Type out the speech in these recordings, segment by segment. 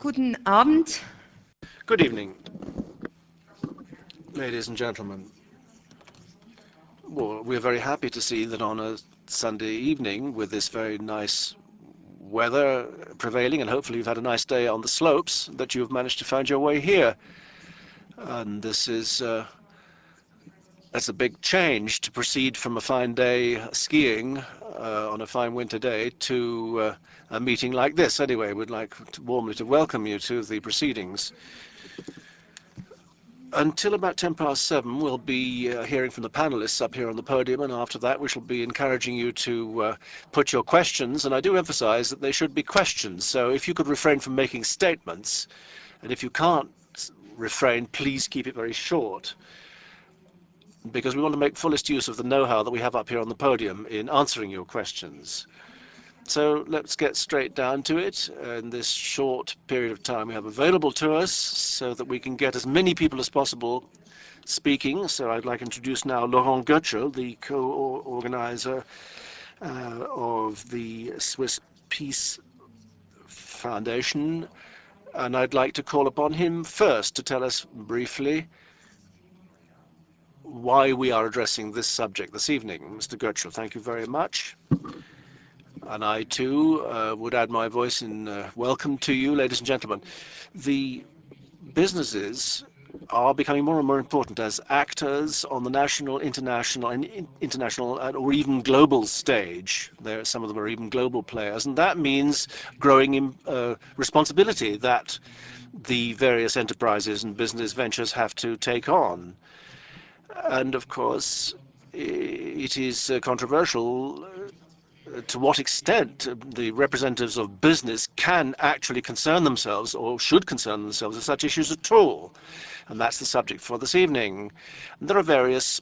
Guten Abend. Good evening, ladies and gentlemen. Well, we're very happy to see that on a Sunday evening with this very nice weather prevailing, and hopefully you've had a nice day on the slopes, that you've managed to find your way here. And this is that's a big change to proceed from a fine day skiing on a fine winter day to a meeting like this. Anyway, we'd like warmly to welcome you to the proceedings. Until about 7:10, we'll be hearing from the panelists up here on the podium, and after that we shall be encouraging you to put your questions, and I do emphasize that they should be questions. So if you could refrain from making statements, and if you can't refrain, please keep it very short, because we want to make fullest use of the know-how that we have up here on the podium in answering your questions. So let's get straight down to it in this short period of time we have available to us so that we can get as many people as possible speaking. So I'd like to introduce now Laurent Goetschel, the co-organizer of the Swiss Peace Foundation. And I'd like to call upon him first to tell us briefly why we are addressing this subject this evening. Mr. Goetschel, thank you very much. And I, too, would add my voice in welcome to you, ladies and gentlemen. The businesses are becoming more and more important as actors on the national, international, or even global stage. Some of them are even global players, and that means growing responsibility that the various enterprises and business ventures have to take on. And of course, it is controversial to what extent the representatives of business can actually concern themselves or should concern themselves with such issues at all. And that's the subject for this evening. And there are various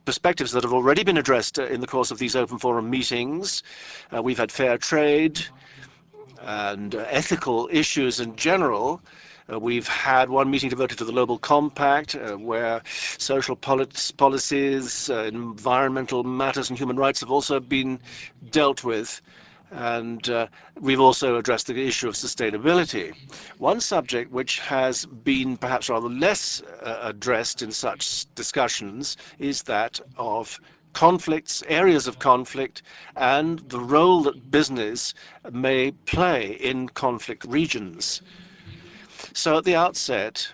perspectives that have already been addressed in the course of these open forum meetings. We've had fair trade and ethical issues in general. We've had one meeting devoted to the Global Compact, where social policies, environmental matters and human rights have also been dealt with. And we've also addressed the issue of sustainability. One subject which has been perhaps rather less addressed in such discussions is that of conflicts, areas of conflict, and the role that business may play in conflict regions. So at the outset,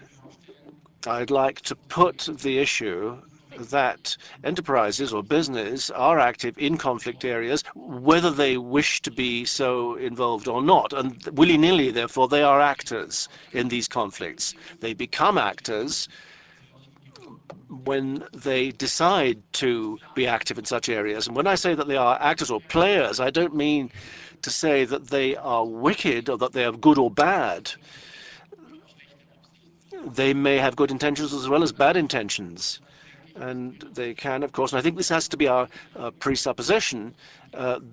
I'd like to put the issue that enterprises or business are active in conflict areas, whether they wish to be so involved or not. And willy-nilly, therefore, they are actors in these conflicts. They become actors when they decide to be active in such areas. And when I say that they are actors or players, I don't mean to say that they are wicked or that they are good or bad. They may have good intentions as well as bad intentions. And they can, of course, and I think this has to be our presupposition,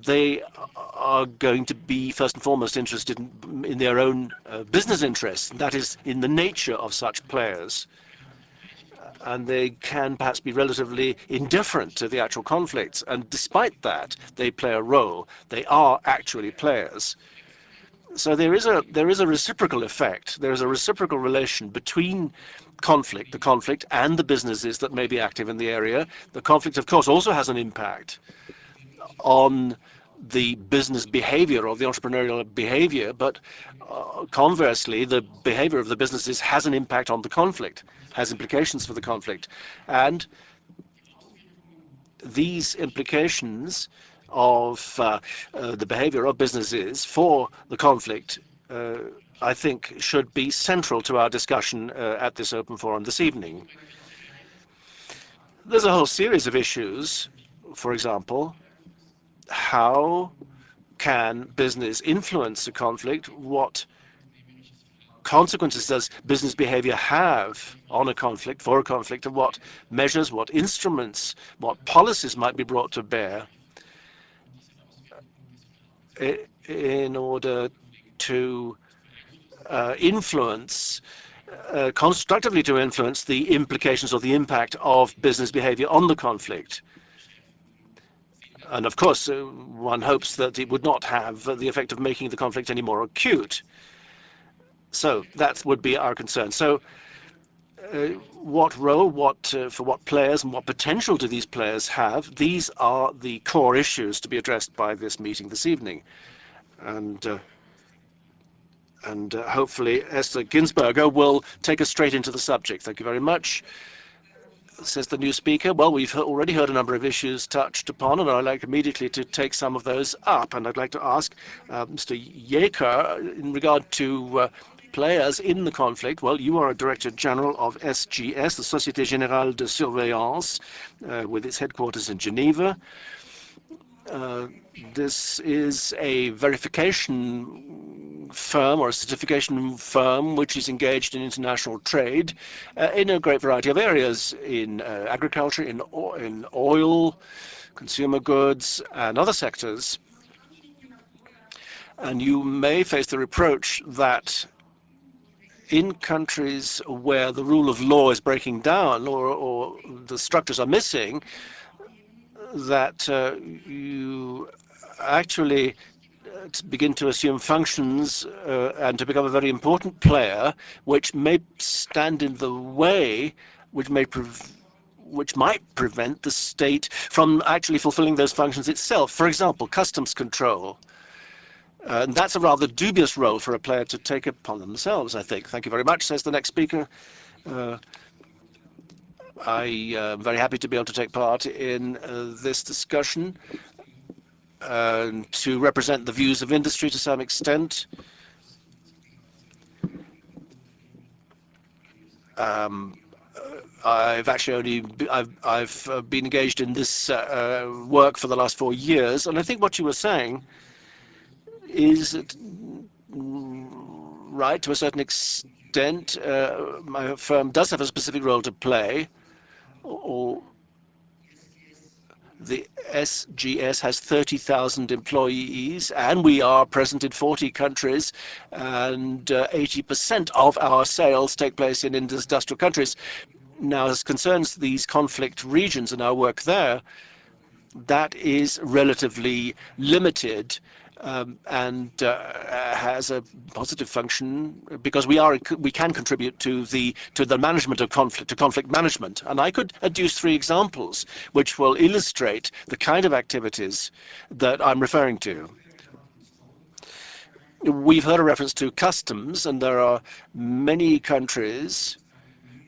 they are going to be first and foremost interested in their own business interests. That is in the nature of such players. And they can perhaps be relatively indifferent to the actual conflicts. And despite that, they play a role. They are actually players. So there is a reciprocal effect. There is a reciprocal relation between the conflict, and the businesses that may be active in the area. The conflict, of course, also has an impact on the business behavior or the entrepreneurial behavior, but conversely, the behavior of the businesses has an impact on the conflict, has implications for the conflict. And these implications of the behavior of businesses for the conflict, I think, should be central to our discussion at this open forum this evening. There's a whole series of issues. For example, how can business influence a conflict? What consequences does business behavior have on a conflict, for a conflict, and what measures, what instruments, what policies might be brought to bear in order to constructively to influence the implications or the impact of business behavior on the conflict. And of course, one hopes that it would not have the effect of making the conflict any more acute. So that would be our concern. So what role, for what players and what potential do these players have? These are the core issues to be addressed by this meeting this evening. And hopefully Esther Girsberger will take us straight into the subject. Thank you very much, says the new speaker. Well, we've already heard a number of issues touched upon, and I'd like immediately to take some of those up. And I'd like to ask Mr. Jeker in regard to players in the conflict. Well, you are a Director General of SGS, the Société Générale de Surveillance, with its headquarters in Geneva. This is a verification firm or a certification firm which is engaged in international trade in a great variety of areas, in agriculture, in oil, consumer goods, and other sectors. And you may face the reproach that in countries where the rule of law is breaking down or the structures are missing, that you actually begin to assume functions and to become a very important player, which may stand in the way, which might prevent the state from actually fulfilling those functions itself. For example, customs control. And that's a rather dubious role for a player to take upon themselves, I think. Thank you very much, says the next speaker. I'm very happy to be able to take part in this discussion to represent the views of industry to some extent. I've actually I've been engaged in this work for the last 4 years, and I think what you were saying is right to a certain extent. My firm does have a specific role to play. Or the SGS has 30,000 employees, and we are present in 40 countries, and 80% of our sales take place in industrial countries. Now, as concerns these conflict regions and our work there, that is relatively limited. And has a positive function because we can contribute to the management of conflict management. And I could adduce 3 examples which will illustrate the kind of activities that I'm referring to. We've heard a reference to customs, and there are many countries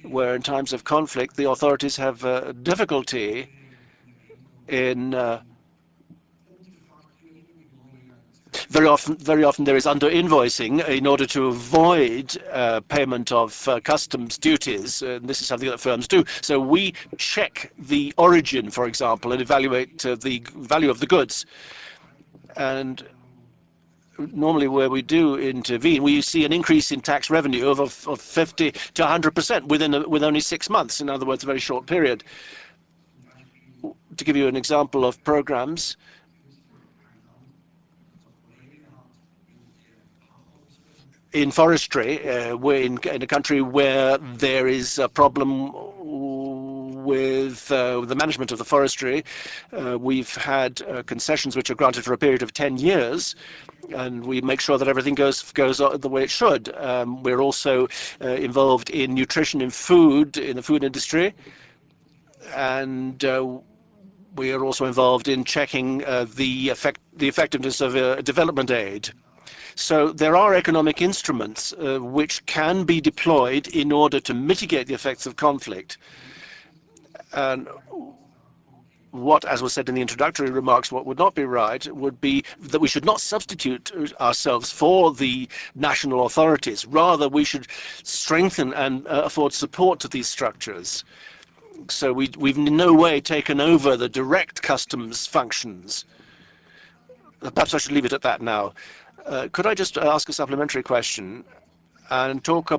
where in times of conflict the authorities have difficulty in very often there is under-invoicing in order to avoid payment of customs duties. And this is something that firms do. So we check the origin, for example, and evaluate the value of the goods. And normally where we do intervene, we see an increase in tax revenue of 50 to 100% within only 6 months. In other words, a very short period. To give you an example of programs, in forestry, we're in a country where there is a problem with the management of the forestry. We've had concessions which are granted for a period of 10 years, and we make sure that everything goes the way it should. We're also involved in nutrition and food, in the food industry, and we are also involved in checking the effectiveness of development aid. So there are economic instruments which can be deployed in order to mitigate the effects of conflict. And what, as was said in the introductory remarks, what would not be right would be that we should not substitute ourselves for the national authorities. Rather, we should strengthen and afford support to these structures. So we've in no way taken over the direct customs functions. Perhaps I should leave it at that now. Could I just ask a supplementary question and talk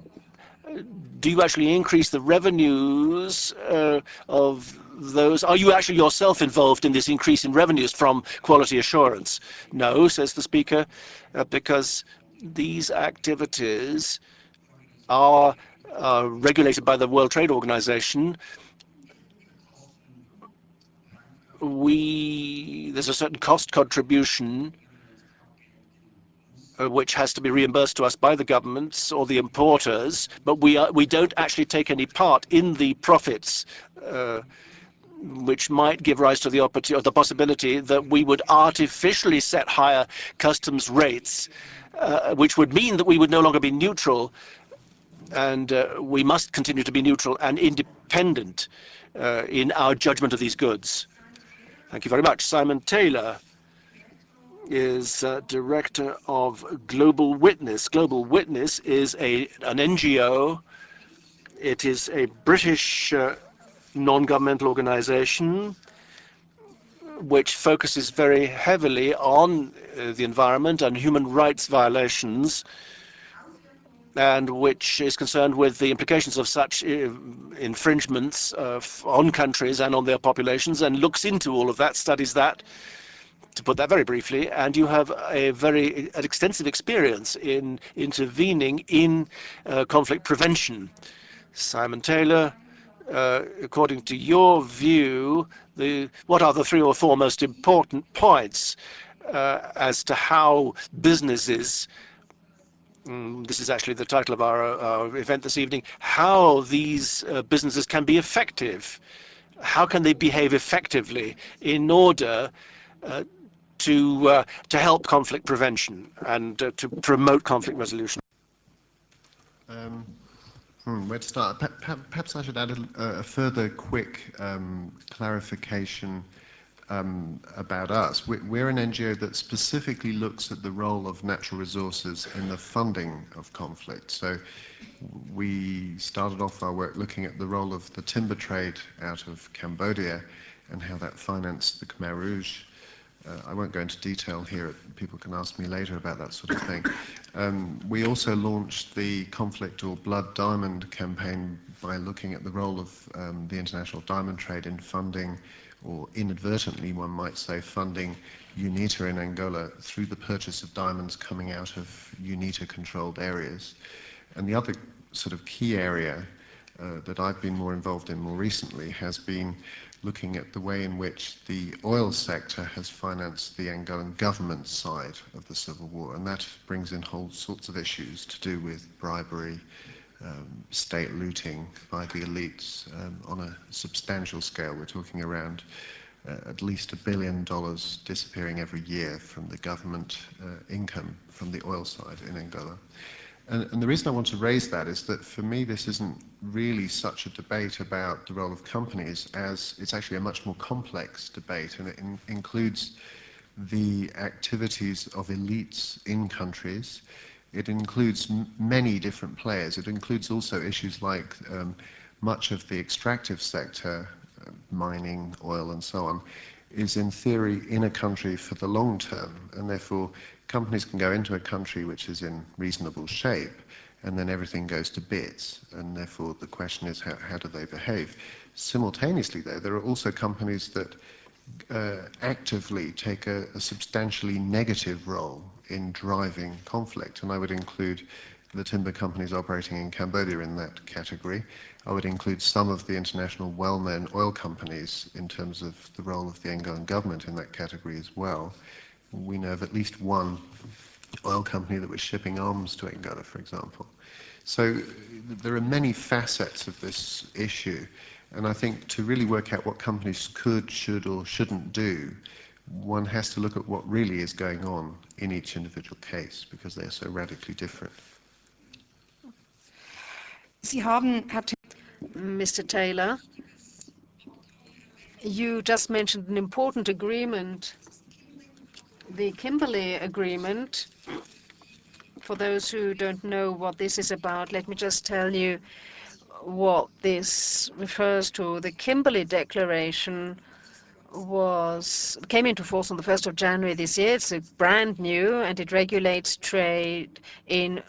do you actually increase the revenues of those? Are you actually yourself involved in this increase in revenues from quality assurance? No, says the speaker, because these activities are regulated by the World Trade Organization. There's a certain cost contribution which has to be reimbursed to us by the governments or the importers, but we don't actually take any part in the profits, which might give rise to the opportunity or the possibility that we would artificially set higher customs rates, which would mean that we would no longer be neutral, and we must continue to be neutral and independent in our judgment of these goods. Thank you very much. Simon Taylor is director of Global Witness. Global Witness is an NGO. It is a British non-governmental organization which focuses very heavily on the environment and human rights violations, and which is concerned with the implications of such infringements on countries and on their populations, and looks into all of that, studies that, to put that very briefly. And you have an extensive experience in intervening in conflict prevention. Simon Taylor, according to your view, what are the 3 or 4 most important points as to how businesses, this is actually the title of our event this evening, how these businesses can be effective? How can they behave effectively in order to help conflict prevention and to promote conflict resolution? Where to start? Perhaps I should add a further quick clarification about us. We're an NGO that specifically looks at the role of natural resources in the funding of conflict. So we started off our work looking at the role of the timber trade out of Cambodia and how that financed the Khmer Rouge. I won't go into detail here. People can ask me later about that sort of thing. We also launched the Conflict or Blood Diamond campaign by looking at the role of the international diamond trade in funding, or inadvertently one might say, funding UNITA in Angola through the purchase of diamonds coming out of UNITA-controlled areas. And the other sort of key area that I've been more involved in more recently has been looking at the way in which the oil sector has financed the Angolan government side of the civil war, and that brings in whole sorts of issues to do with bribery, state looting by the elites on a substantial scale. We're talking around at least $1 billion disappearing every year from the government income from the oil side in Angola. And the reason I want to raise that is that for me this isn't really such a debate about the role of companies, as it's actually a much more complex debate, and it includes the activities of elites in countries. It includes many different players. It includes also issues like much of the extractive sector, mining, oil and so on, is in theory in a country for the long term, and therefore companies can go into a country which is in reasonable shape and then everything goes to bits, and therefore the question is how do they behave. Simultaneously though, there are also companies that actively take a substantially negative role in driving conflict, and I would include the timber companies operating in Cambodia in that category. I would include some of the international well-known oil companies in terms of the role of the Angolan government in that category as well. We know of at least one oil company that was shipping arms to Angola, for example. So there are many facets of this issue, and I think to really work out what companies could, should or shouldn't do, one has to look at what really is going on in each individual case, because they are so radically different. Mr. Taylor, you just mentioned an important agreement, the Kimberley Agreement. For those who don't know what this is about, let me just tell you what this refers to. The Kimberley Declaration came into force on the 1st of January this year. It's brand new, and it regulates trade in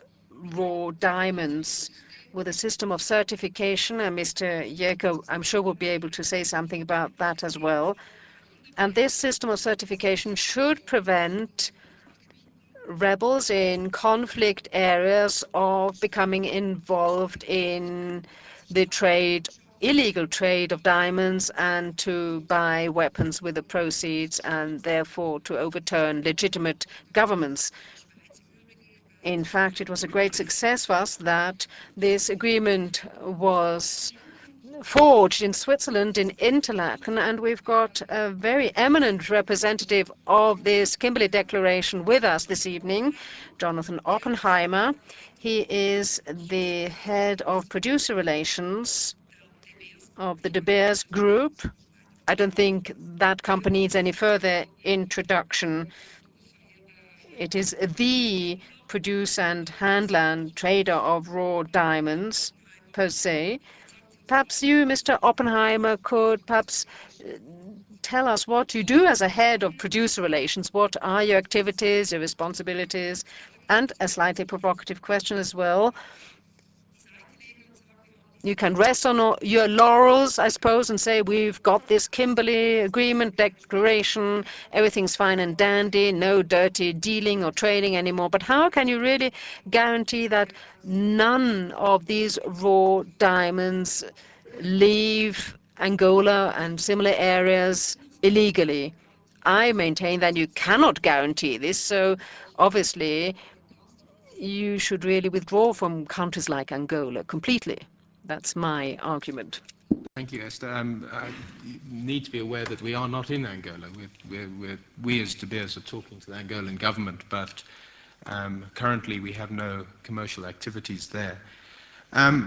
raw diamonds with a system of certification, and Mr. Jeker, I'm sure, will be able to say something about that as well. And this system of certification should prevent rebels in conflict areas of becoming involved in the illegal trade of diamonds, and to buy weapons with the proceeds, and therefore to overturn legitimate governments. In fact, it was a great success for us that this agreement was forged in Switzerland, in Interlaken, and we've got a very eminent representative of this Kimberley Declaration with us this evening, Jonathan Oppenheimer. He is the head of producer relations of the De Beers Group. I don't think that company needs any further introduction. It is the producer and handler and trader of raw diamonds, per se. Perhaps you, Mr. Oppenheimer, could perhaps tell us what you do as a head of producer relations. What are your activities, your responsibilities? And a slightly provocative question as well. You can rest on your laurels, I suppose, and say, we've got this Kimberley Agreement declaration, everything's fine and dandy, no dirty dealing or trading anymore. But how can you really guarantee that none of these raw diamonds leave Angola and similar areas illegally? I maintain that you cannot guarantee this, so obviously you should really withdraw from countries like Angola completely. That's my argument. Thank you, Esther. You need to be aware that we are not in Angola. We as De Beers are talking to the Angolan government, but currently we have no commercial activities there.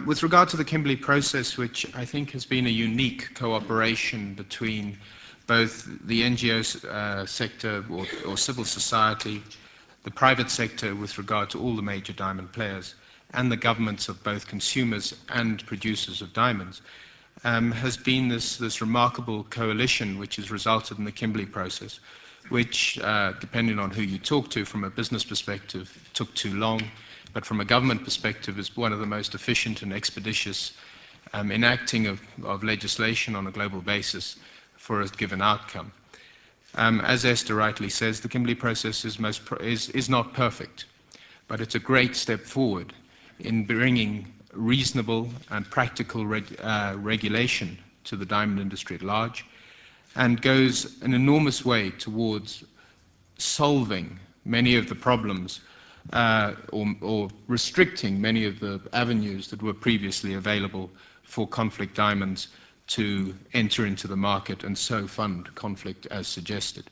With regard to the Kimberley Process, which I think has been a unique cooperation between both the NGO sector or civil society, the private sector with regard to all the major diamond players, and the governments of both consumers and producers of diamonds, has been this remarkable coalition which has resulted in the Kimberley Process, which, depending on who you talk to from a business perspective, took too long, but from a government perspective is one of the most efficient and expeditious enacting of legislation on a global basis for a given outcome. As Esther rightly says, the Kimberley Process is not perfect, but it's a great step forward in bringing reasonable and practical regulation to the diamond industry at large, and goes an enormous way towards solving many of the problems or restricting many of the avenues that were previously available for conflict diamonds to enter into the market and so fund conflict as suggested.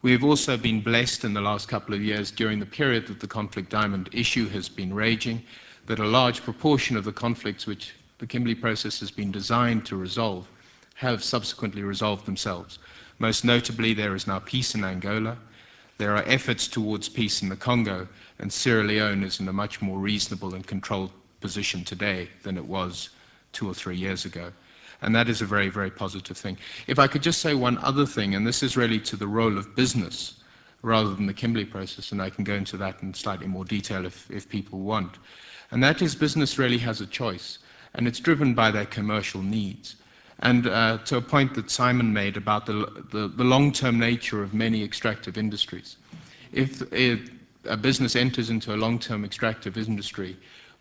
We have also been blessed in the last couple of years, during the period that the conflict diamond issue has been raging, that a large proportion of the conflicts which the Kimberley Process has been designed to resolve have subsequently resolved themselves. Most notably, there is now peace in Angola. There are efforts towards peace in the Congo, and Sierra Leone is in a much more reasonable and controlled position today than it was 2 or 3 years ago. And that is a very, very positive thing. If I could just say one other thing, and this is really to the role of business rather than the Kimberley Process, and I can go into that in slightly more detail if people want. And that is, business really has a choice, and it's driven by their commercial needs. And to a point that Simon made about the long-term nature of many extractive industries. If a business enters into a long-term extractive industry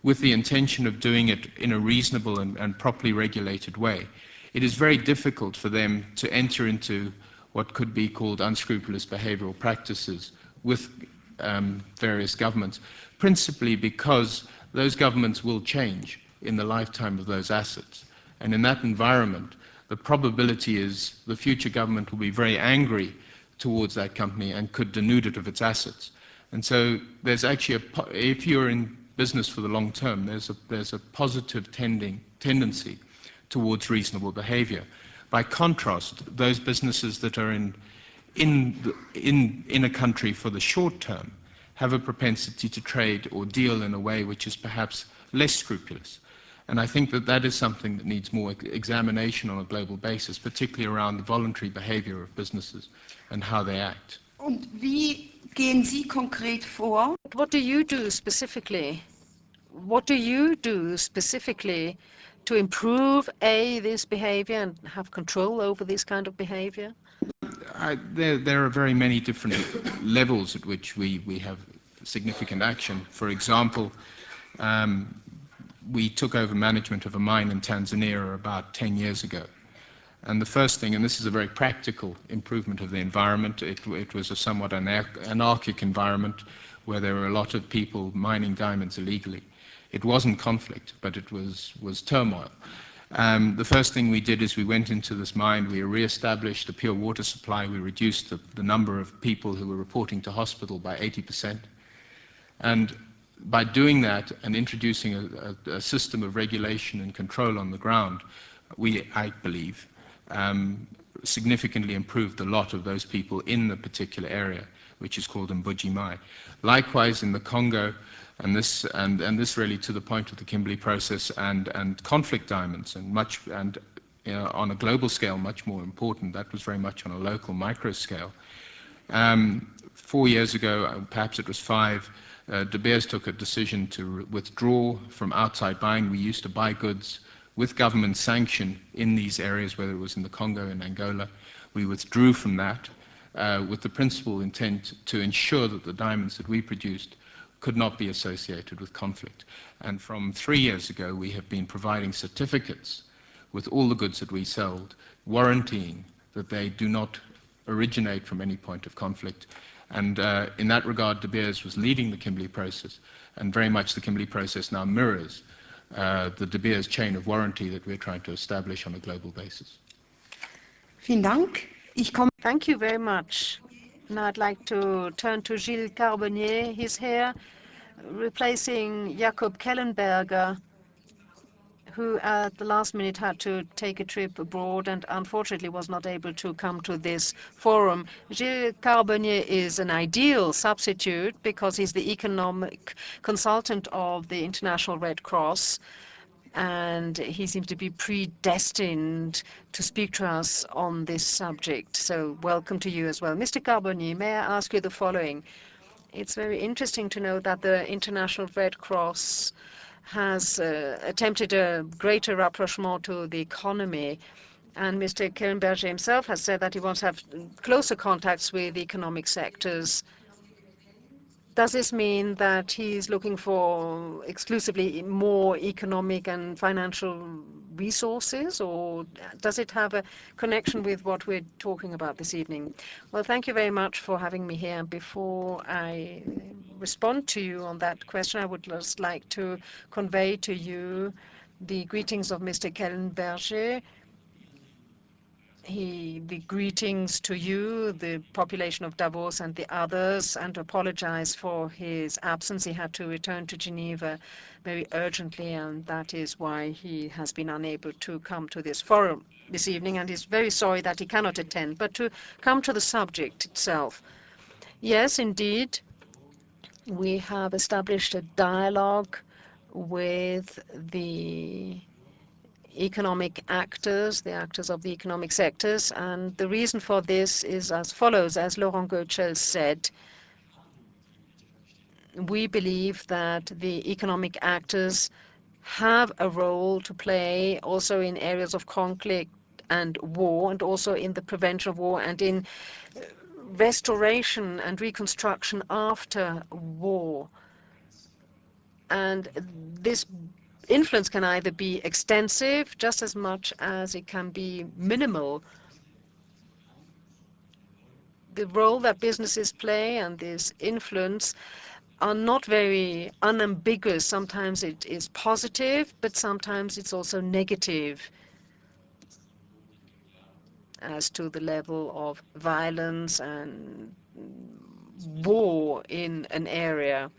with the intention of doing it in a reasonable and properly regulated way, it is very difficult for them to enter into what could be called unscrupulous behavioral practices with various governments, principally because those governments will change in the lifetime of those assets. And in that environment, the probability is the future government will be very angry towards that company and could denude it of its assets. And so there's actually, if you're in business for the long term, there's a positive tendency towards reasonable behavior. By contrast, those businesses that are in a country for the short term have a propensity to trade or deal in a way which is perhaps less scrupulous. And I think that is something that needs more examination on a global basis, particularly around the voluntary behavior of businesses and how they act. Und wie gehen Sie konkret vor? What do you do specifically? What do you do specifically to improve this behavior and have control over this kind of behavior? There are very many different levels at which we have significant action. For example, we took over management of a mine in Tanzania about 10 years ago. And the first thing, and this is a very practical improvement of the environment, it was a somewhat anarchic environment where there were a lot of people mining diamonds illegally. It wasn't conflict, but it was turmoil. The first thing we did is we went into this mine, we re-established the pure water supply, we reduced the number of people who were reporting to hospital by 80%. And by doing that and introducing a system of regulation and control on the ground, we, I believe, significantly improved the lot of those people in the particular area, which is called Mbuji Mai. Likewise, in the Congo, and this really to the point of the Kimberly Process and conflict diamonds, and you know, on a global scale, much more important. That was very much on a local micro scale. 4 years ago, perhaps it was 5, De Beers took a decision to withdraw from outside buying. We used to buy goods with government sanction in these areas, whether it was in the Congo and Angola. We withdrew from that with the principal intent to ensure that the diamonds that we produced could not be associated with conflict. And from 3 years ago, we have been providing certificates with all the goods that we sold, warrantying that they do not originate from any point of conflict. And in that regard, De Beers was leading the Kimberly Process, and very much the Kimberly Process now mirrors the De Beers chain of warranty that we're trying to establish on a global basis. Vielen Dank. Thank you very much. Now I'd like to turn to Gilles Carbonnier. He's here, replacing Jakob Kellenberger, who at the last minute had to take a trip abroad and unfortunately was not able to come to this forum. Gilles Carbonnier is an ideal substitute because he's the economic consultant of the International Red Cross, and he seems to be predestined to speak to us on this subject. So welcome to you as well. Mr. Carbonnier, may I ask you the following? It's very interesting to know that the International Red Cross has attempted a greater rapprochement to the economy. And Mr. Kellenberger himself has said that he wants to have closer contacts with the economic sectors. Does this mean that he's looking for exclusively more economic and financial resources, or does it have a connection with what we're talking about this evening? Well, thank you very much for having me here. Before I respond to you on that question, I would just like to convey to you the greetings of Mr. Kellenberger. The greetings to you, the population of Davos and the others, and to apologize for his absence. He had to return to Geneva very urgently, and that is why he has been unable to come to this forum this evening, and he's very sorry that he cannot attend. But to come to the subject itself, yes, indeed, we have established a dialogue with the economic actors, the actors of the economic sectors, and the reason for this is as follows. As Laurent Goetschel said, we believe that the economic actors have a role to play also in areas of conflict and war, and also in the prevention of war and in restoration and reconstruction after war. And this influence can either be extensive just as much as it can be minimal. The role that businesses play and this influence are not very unambiguous. Sometimes it is positive, but sometimes it's also negative as to the level of violence and war in an area.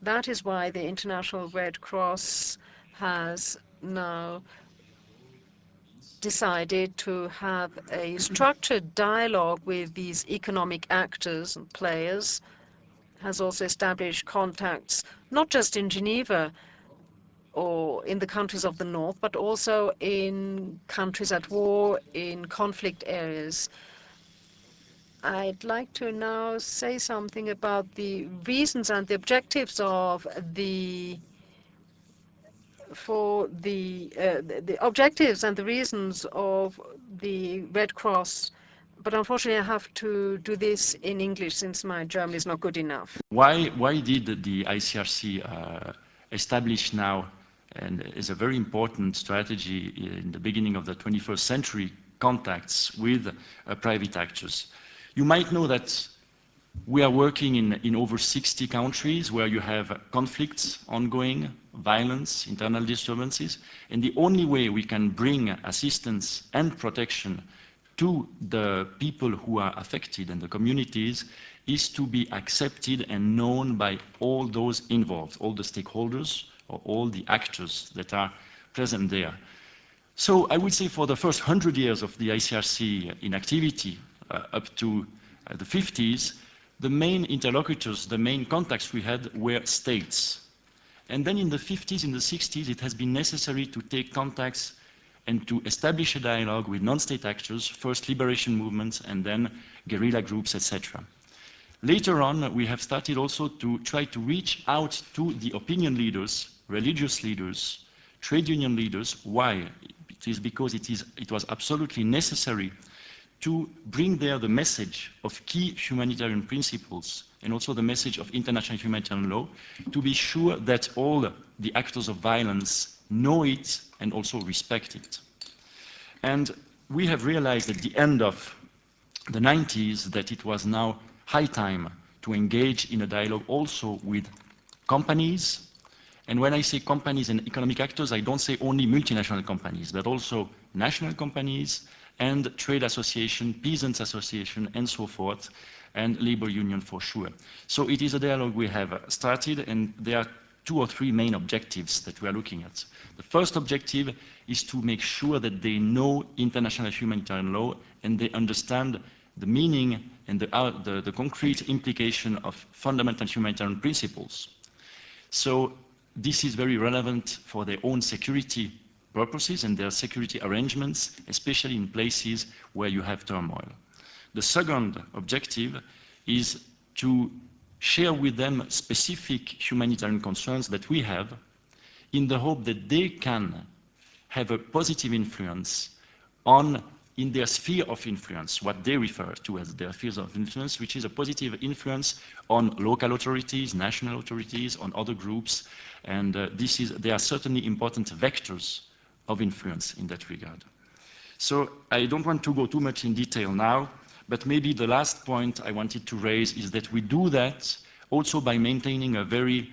That is why the International Red Cross has now decided to have a structured dialogue with these economic actors and players, has also established contacts not just in Geneva or in the countries of the north, but also in countries at war, in conflict areas. I'd like to now say something about the reasons and the objectives of the objectives and the reasons of the Red Cross, but unfortunately I have to do this in English since my German is not good enough. Why did the ICRC establish now, and is a very important strategy in the beginning of the 21st century, contacts with private actors? You might know that We are working in over 60 countries where you have conflicts ongoing, violence, internal disturbances, and the only way we can bring assistance and protection to the people who are affected and the communities is to be accepted and known by all those involved, all the stakeholders or all the actors that are present there. So I would say for the first 100 years of the ICRC in activity, up to the 50s, the main interlocutors, the main contacts we had were states. And then in the 50s, in the 60s, it has been necessary to take contacts and to establish a dialogue with non-state actors, first liberation movements and then guerrilla groups, etc. Later on, we have started also to try to reach out to the opinion leaders, religious leaders, trade union leaders. Why? It is because it was absolutely necessary to bring there the message of key humanitarian principles and also the message of international humanitarian law to be sure that all the actors of violence know it and also respect it. And we have realized at the end of the 90s that it was now high time to engage in a dialogue also with companies. And when I say companies and economic actors, I don't say only multinational companies, but also national companies and trade association, peasants association, and so forth, and labor union for sure. So it is a dialogue we have started, and there are 2 or 3 main objectives that we are looking at. The first objective is to make sure that they know international humanitarian law and they understand the meaning and the concrete implication of fundamental humanitarian principles. So this is very relevant for their own security purposes and their security arrangements, especially in places where you have turmoil. The second objective is to share with them specific humanitarian concerns that we have in the hope that they can have a positive influence in their sphere of influence, what they refer to as their spheres of influence, which is a positive influence on local authorities, national authorities, on other groups, and they are certainly important vectors of influence in that regard. So I don't want to go too much in detail now, but maybe the last point I wanted to raise is that we do that also by maintaining a very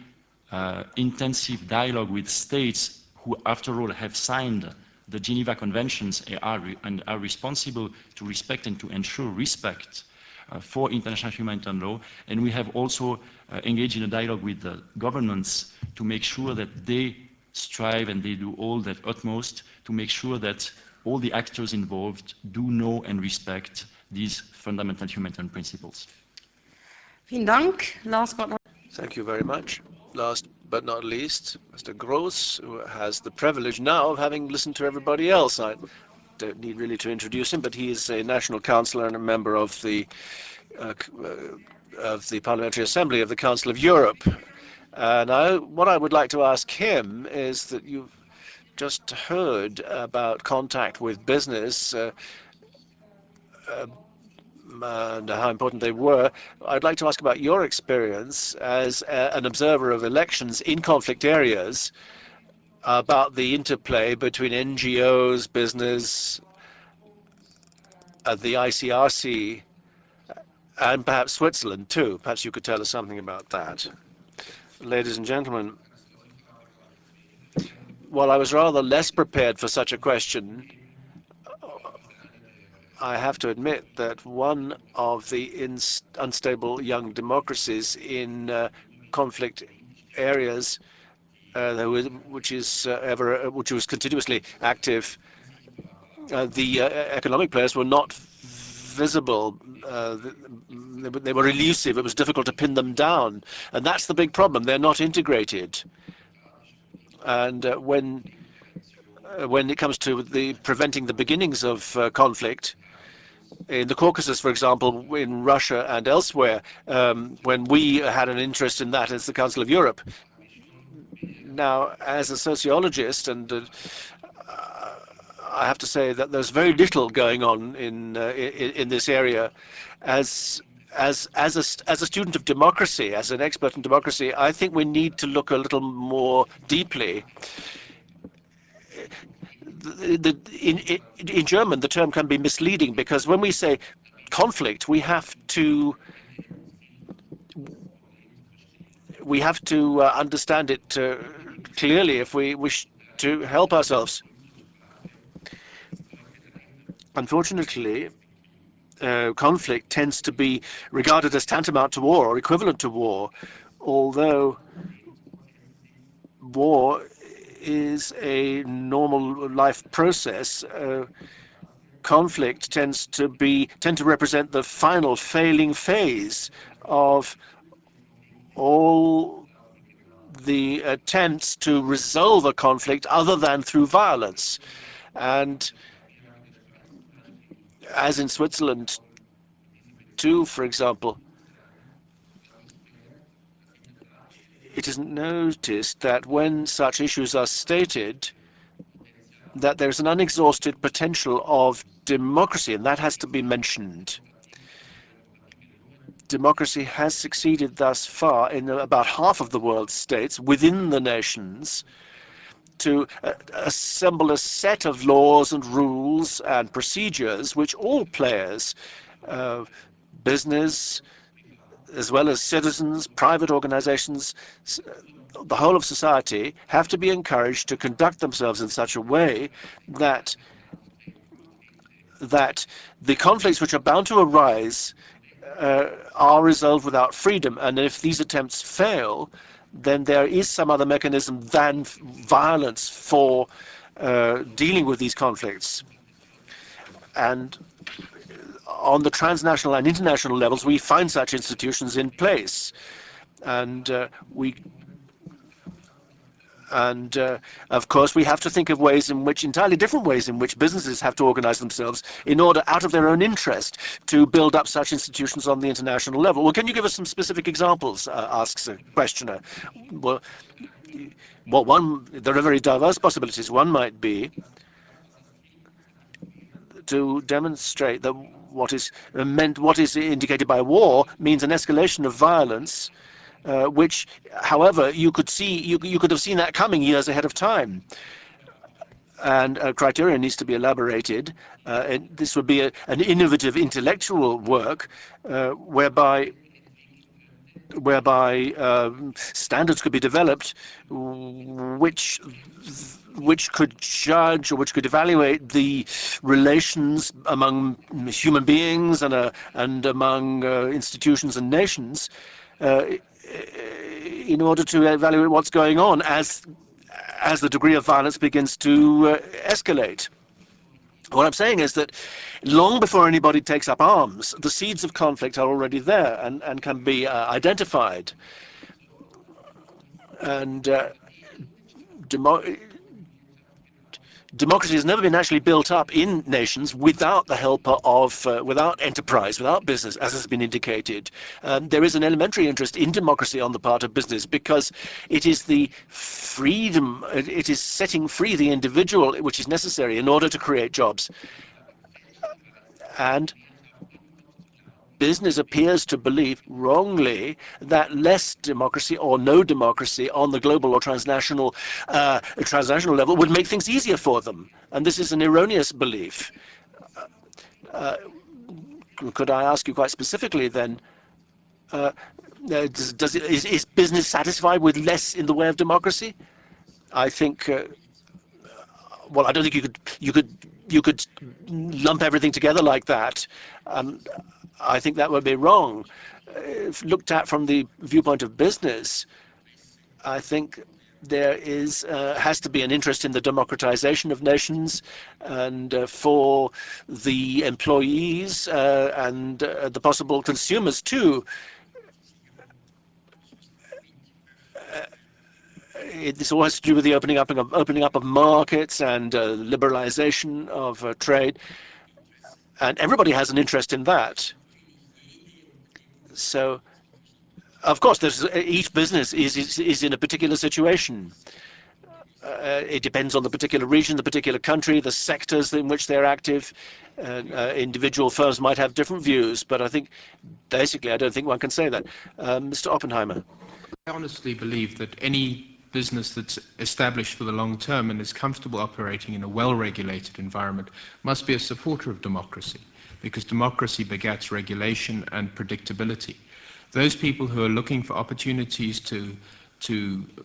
intensive dialogue with states who, after all, have signed the Geneva Conventions and are responsible to respect and to ensure respect for international humanitarian law. And we have also engaged in a dialogue with the governments to make sure that they strive and they do all that utmost to make sure that all the actors involved do know and respect these fundamental humanitarian principles. Vielen Dank. Last but not Thank you very much. Last but not least, Mr. Gross, who has the privilege now of having listened to everybody else. I don't need really to introduce him, but he is a national councillor and a member of the Parliamentary Assembly of the Council of Europe. And what I would like to ask him is that you've just heard about contact with business and how important they were. I'd like to ask about your experience as an observer of elections in conflict areas, about the interplay between NGOs, business, the ICRC, and perhaps Switzerland too. Perhaps you could tell us something about that. Ladies and gentlemen, while I was rather less prepared for such a question, I have to admit that one of the unstable young democracies in conflict areas, which was continuously active, the economic players were not visible. They were elusive. It was difficult to pin them down, and that's the big problem. They're not integrated. And when it comes to preventing the beginnings of conflict, in the Caucasus, for example, in Russia and elsewhere, when we had an interest in that as the Council of Europe. Now, as a sociologist, and I have to say that there's very little going on in this area. As a student of democracy, as an expert in democracy, I think we need to look a little more deeply. In German, the term can be misleading because when we say conflict, we have to we have to understand it clearly if we wish to help ourselves. Unfortunately, conflict tends to be regarded as tantamount to war or equivalent to war, although war is a normal life process. Conflict tends to represent the final failing phase of all the attempts to resolve a conflict other than through violence. And as in Switzerland too, for example, it is noticed that when such issues are stated, that there's an unexhausted potential of democracy, and that has to be mentioned. Democracy has succeeded thus far in about half of the world's states within the nations to assemble a set of laws and rules and procedures which all players, business, as well as citizens, private organizations, the whole of society, have to be encouraged to conduct themselves in such a way that the conflicts which are bound to arise are resolved without freedom. And if these attempts fail, then there is some other mechanism than violence for dealing with these conflicts. And on the transnational and international levels, we find such institutions in place. And of course, we have to think of ways in which, entirely different ways in which businesses have to organize themselves in order, out of their own interest, to build up such institutions on the international level. Well, can you give us some specific examples, asks a questioner. Well, there are very diverse possibilities. One might be to demonstrate that what is indicated by war means an escalation of violence, which, however, you could have seen that coming years ahead of time. And a criteria needs to be elaborated. And this would be an innovative intellectual work whereby standards could be developed which could judge or which could evaluate the relations among human beings and among institutions and nations in order to evaluate what's going on as the degree of violence begins to escalate. What I'm saying is that long before anybody takes up arms, the seeds of conflict are already there and can be identified. And democracy has never been actually built up in nations without the help of, without enterprise, without business, as has been indicated. There is an elementary interest in democracy on the part of business because it is the freedom, it is setting free the individual which is necessary in order to create jobs. And business appears to believe wrongly that less democracy or no democracy on the global or transnational level would make things easier for them. And this is an erroneous belief. Could I ask you quite specifically then, is business satisfied with less in the way of democracy? I think, well, I don't think you could lump everything together like that. I think that would be wrong. If looked at from the viewpoint of business, I think there has to be an interest in the democratization of nations and for the employees and the possible consumers too. This all has to do with the opening up of markets and liberalization of trade, and everybody has an interest in that. So, of course, each business is in a particular situation. It depends on the particular region, the particular country, the sectors in which they're active. Individual firms might have different views, but I think, basically, I don't think one can say that. Mr. Oppenheimer. I honestly believe that any business that's established for the long term and is comfortable operating in a well-regulated environment must be a supporter of democracy, because democracy begets regulation and predictability. those people who are looking for opportunities to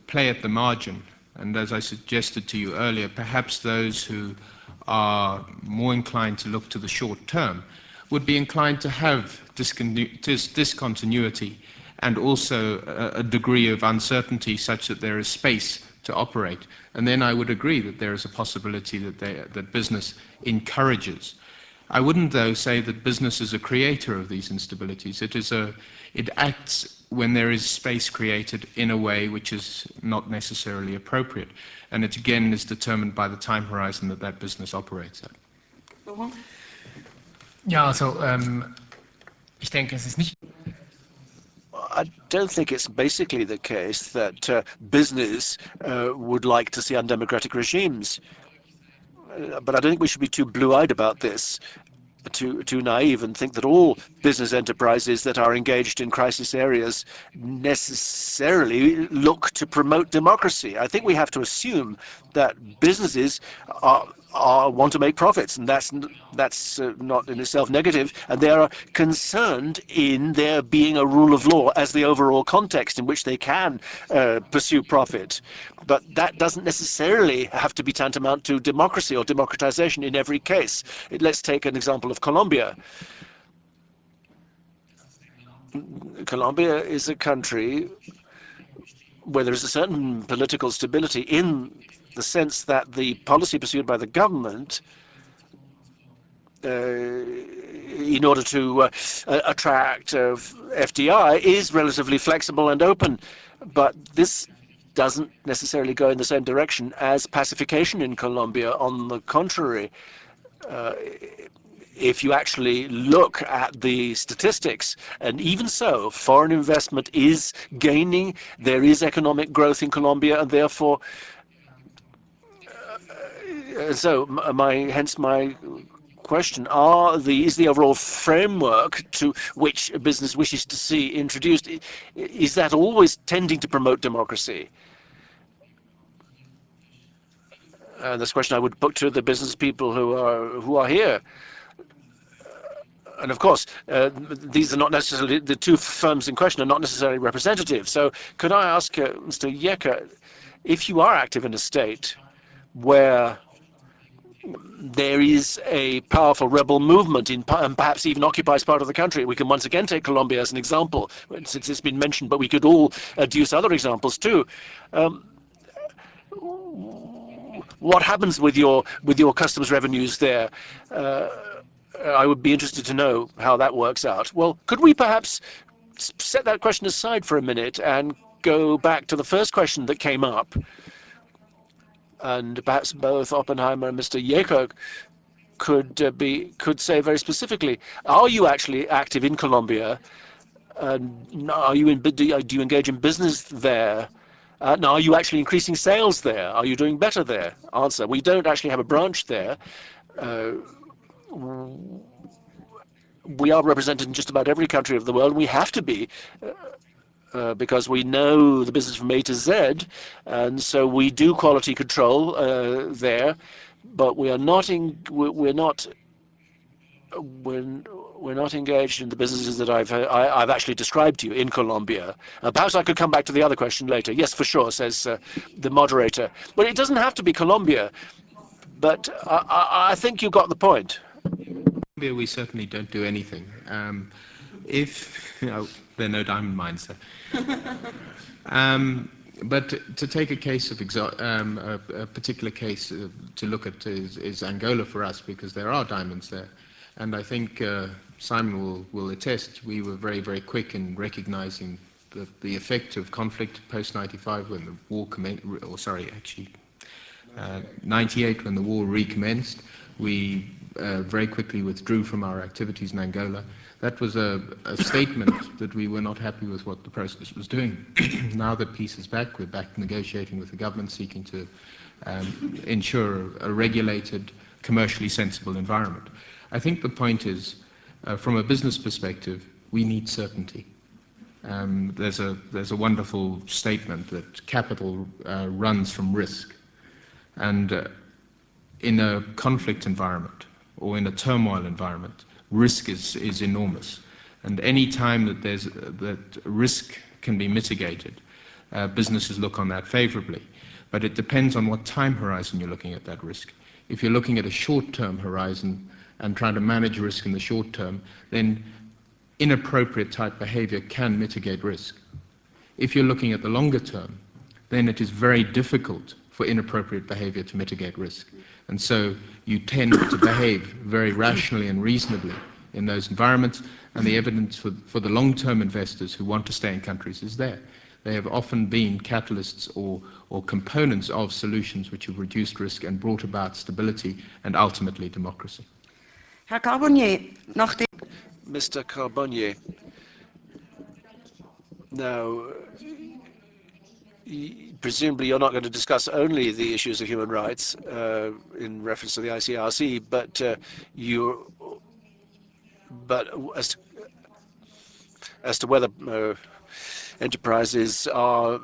play at the margin, and as I suggested to you earlier, perhaps those who are more inclined to look to the short term, would be inclined to have discontinuity and also a degree of uncertainty such that there is space to operate. And then I would agree that there is a possibility that business encourages. I wouldn't, though, say that business is a creator of these instabilities. It acts when there is space created in a way which is not necessarily appropriate. And it, again, is determined by the time horizon that business operates at. Laurent? Ja, also ich denke, es ist nicht. I don't think it's basically the case that business would like to see undemocratic regimes. But I don't think we should be too blue-eyed about this, too naive, and think that all business enterprises that are engaged in crisis areas necessarily look to promote democracy. I think we have to assume that businesses want to make profits, and that's not in itself negative, and they are concerned in there being a rule of law as the overall context in which they can pursue profit. But that doesn't necessarily have to be tantamount to democracy or democratization in every case. Let's take an example of Colombia. Colombia is a country where there is a certain political stability in the sense that the policy pursued by the government in order to attract FDI is relatively flexible and open. But this doesn't necessarily go in the same direction as pacification in Colombia. On the contrary, if you actually look at the statistics, and even so, foreign investment is gaining, there is economic growth in Colombia, and therefore, hence my question, is the overall framework to which a business wishes to see introduced, is that always tending to promote democracy? And this question I would put to the business people who are here. And of course, these are not necessarily, the two firms in question are not necessarily representative. So could I ask Mr. Jeker, if you are active in a state where there is a powerful rebel movement and perhaps even occupies part of the country, we can once again take Colombia as an example, since it's been mentioned, but we could all adduce other examples too. What happens with your customs revenues there? I would be interested to know how that works out. Well, could we perhaps set that question aside for a minute and go back to the first question that came up? And perhaps both Oppenheimer and Mr. Jeker could say very specifically, are you actually active in Colombia? Do you engage in business there? Now, are you actually increasing sales there? Are you doing better there? Answer, we don't actually have a branch there. We are represented in just about every country of the world. We have to be because we know the business from A to Z, and so we do quality control there. But we are not we're not engaged in the businesses that I've actually described to you in Colombia. Perhaps I could come back to the other question later. Yes, for sure, says the moderator. But it doesn't have to be Colombia. But I think you got the point. We certainly don't do anything. There are no diamond mines there. But to take a case of a particular case to look at is Angola for us, because there are diamonds there. And I think Simon will attest, we were very, very quick in recognizing the effect of conflict post-95 when the war commenced, 98 when the war recommenced. We very quickly withdrew from our activities in Angola. That was a statement that we were not happy with what the process was doing. Now that peace is back, we're back negotiating with the government, seeking to ensure a regulated, commercially sensible environment. I think the point is, from a business perspective, we need certainty. There's a wonderful statement that capital runs from risk. And in a conflict environment or in a turmoil environment, risk is enormous. And any time that that risk can be mitigated, businesses look on that favorably. But it depends on what time horizon you're looking at that risk. If you're looking at a short-term horizon and trying to manage risk in the short term, then inappropriate type behavior can mitigate risk. If you're looking at the longer term, then it is very difficult for inappropriate behavior to mitigate risk. And so you tend to behave very rationally and reasonably in those environments, and the evidence for the long-term investors who want to stay in countries is there. They have often been catalysts or components of solutions which have reduced risk and brought about stability and ultimately democracy. Herr Carbonnier, nachdem... Mr. Carbonnier, now, presumably you're not going to discuss only the issues of human rights in reference to the ICRC, but as to whether enterprises are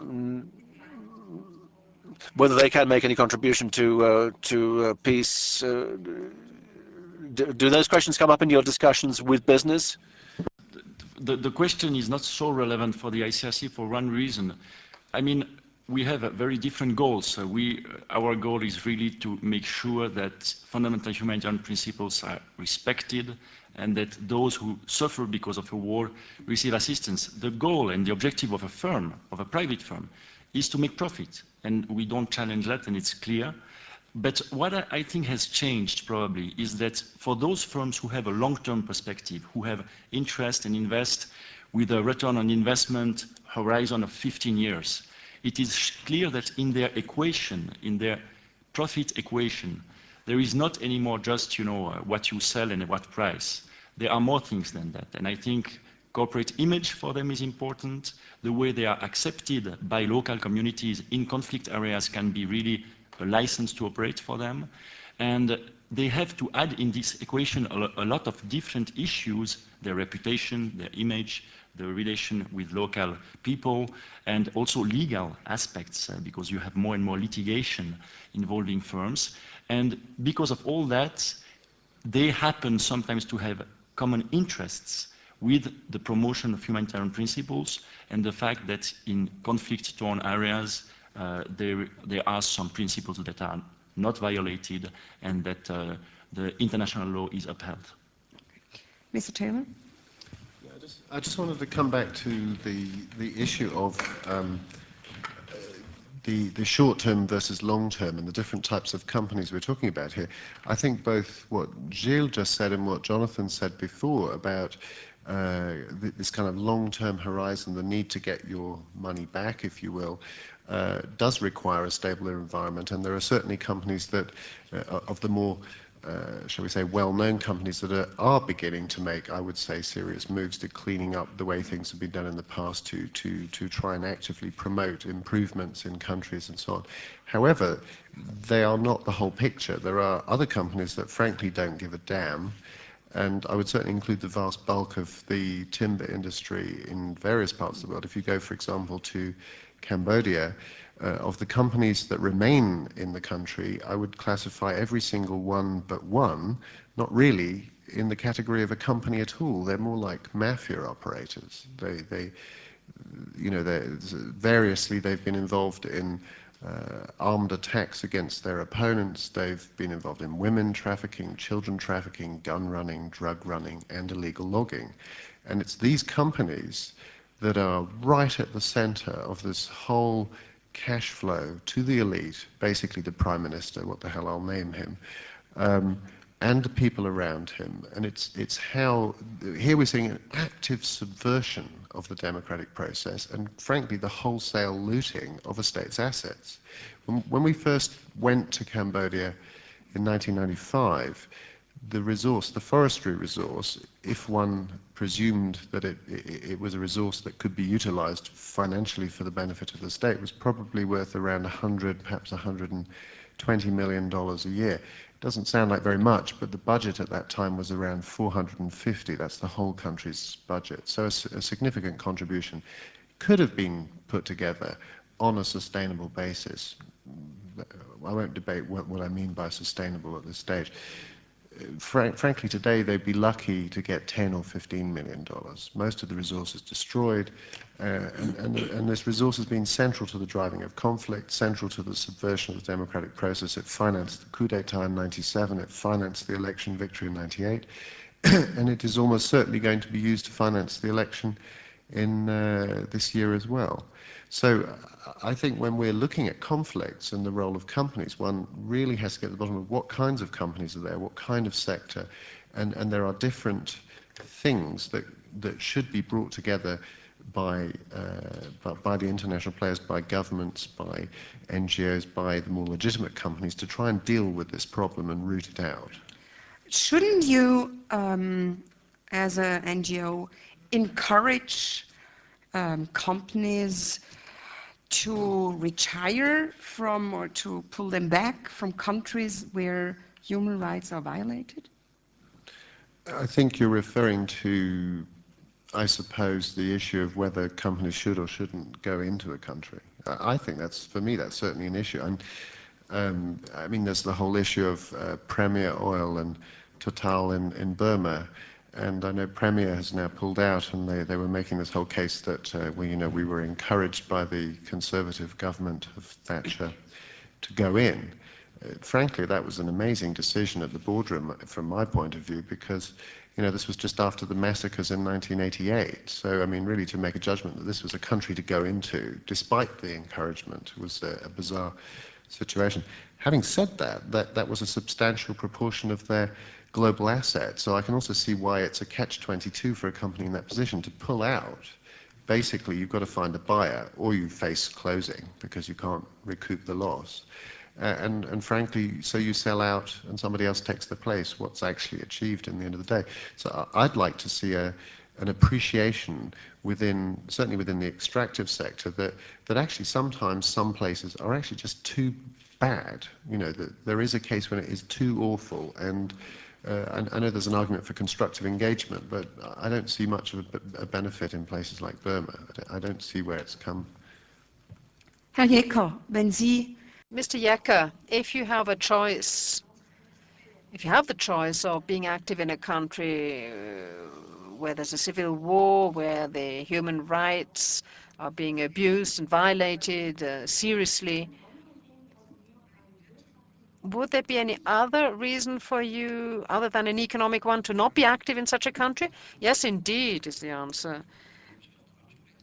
whether they can make any contribution to peace. Do those questions come up in your discussions with business? The question is not so relevant for the ICRC for one reason. I mean, we have very different goals. Our goal is really to make sure that fundamental humanitarian principles are respected and that those who suffer because of a war receive assistance. The goal and the objective of a firm, of a private firm, is to make profit. And we don't challenge that, and it's clear. But what I think has changed probably is that for those firms who have a long-term perspective, who have interest and invest with a return on investment horizon of 15 years, it is clear that in their equation, in their profit equation, there is not anymore just, what you sell and at what price. There are more things than that. And I think corporate image for them is important. The way they are accepted by local communities in conflict areas can be really a license to operate for them. And they have to add in this equation a lot of different issues, their reputation, their image, the relation with local people, and also legal aspects, because you have more and more litigation involving firms. And because of all that, they happen sometimes to have common interests with the promotion of humanitarian principles and the fact that in conflict-torn areas, there are some principles that are not violated and that the international law is upheld. Mr. Taylor? I just wanted to come back to the issue of the short-term versus long-term and the different types of companies we're talking about here. I think both what Gilles just said and what Jonathan said before about this kind of long-term horizon, the need to get your money back, if you will, does require a stable environment. And there are certainly companies that, of the more shall we say, well-known companies that are beginning to make, I would say, serious moves to cleaning up the way things have been done in the past to try and actively promote improvements in countries and so on. However, they are not the whole picture. There are other companies that frankly don't give a damn, and I would certainly include the vast bulk of the timber industry in various parts of the world. If you go, for example, to Cambodia, of the companies that remain in the country, I would classify every single one but one, not really in the category of a company at all. They're more like mafia operators. Variously they've been involved in armed attacks against their opponents. They've been involved in women trafficking, children trafficking, gun running, drug running, and illegal logging. And it's these companies that are right at the center of this whole cash flow to the elite, basically the Prime Minister, what the hell I'll name him, and the people around him. And it's how, here we're seeing an active subversion of the democratic process and frankly the wholesale looting of a state's assets. When we first went to Cambodia in 1995, the resource, the forestry resource, if one presumed that it was a resource that could be utilized financially for the benefit of the state, was probably worth around 100, perhaps $120 million a year. It doesn't sound like very much, but the budget at that time was around 450. That's the whole country's budget. So a significant contribution could have been put together on a sustainable basis. I won't debate what I mean by sustainable at this stage. frankly, today they'd be lucky to get $10 or $15 million. Most of the resource is destroyed, and this resource has been central to the driving of conflict, central to the subversion of the democratic process. It financed the coup d'etat in '97, it financed the election victory in '98, and it is almost certainly going to be used to finance the election in this year as well. So I think when we're looking at conflicts and the role of companies, one really has to get to the bottom of what kinds of companies are there, what kind of sector, and there are different things that should be brought together by the international players, by governments, by NGOs, by the more legitimate companies to try and deal with this problem and root it out. Shouldn't you, as an NGO, encourage companies to retire from or to pull them back from countries where human rights are violated? I think you're referring to, I suppose, the issue of whether companies should or shouldn't go into a country. I think that's, for me, that's certainly an issue. I mean, there's the whole issue of Premier Oil and Total in Burma. And I know Premier has now pulled out, and they were making this whole case that we were encouraged by the Conservative government of Thatcher to go in. Frankly, that was an amazing decision at the boardroom from my point of view, because this was just after the massacres in 1988. So I mean, really, to make a judgment that this was a country to go into, despite the encouragement, was a bizarre situation. Having said that was a substantial proportion of their global assets. So I can also see why it's a catch-22 for a company in that position to pull out. Basically, you've got to find a buyer, or you face closing because you can't recoup the loss. And frankly, so you sell out and somebody else takes the place. What's actually achieved in the end of the day? So I'd like to see an appreciation certainly within the extractive sector, that actually sometimes some places are actually just too bad. That there is a case when it is too awful, and I know there's an argument for constructive engagement, but I don't see much of a benefit in places like Burma. I don't see where it's come. Herr Jeker, wenn Sie... Mr. Jeker, if you have the choice of being active in a country where there's a civil war, where the human rights are being abused and violated seriously, would there be any other reason for you, other than an economic one, to not be active in such a country? Yes, indeed, is the answer.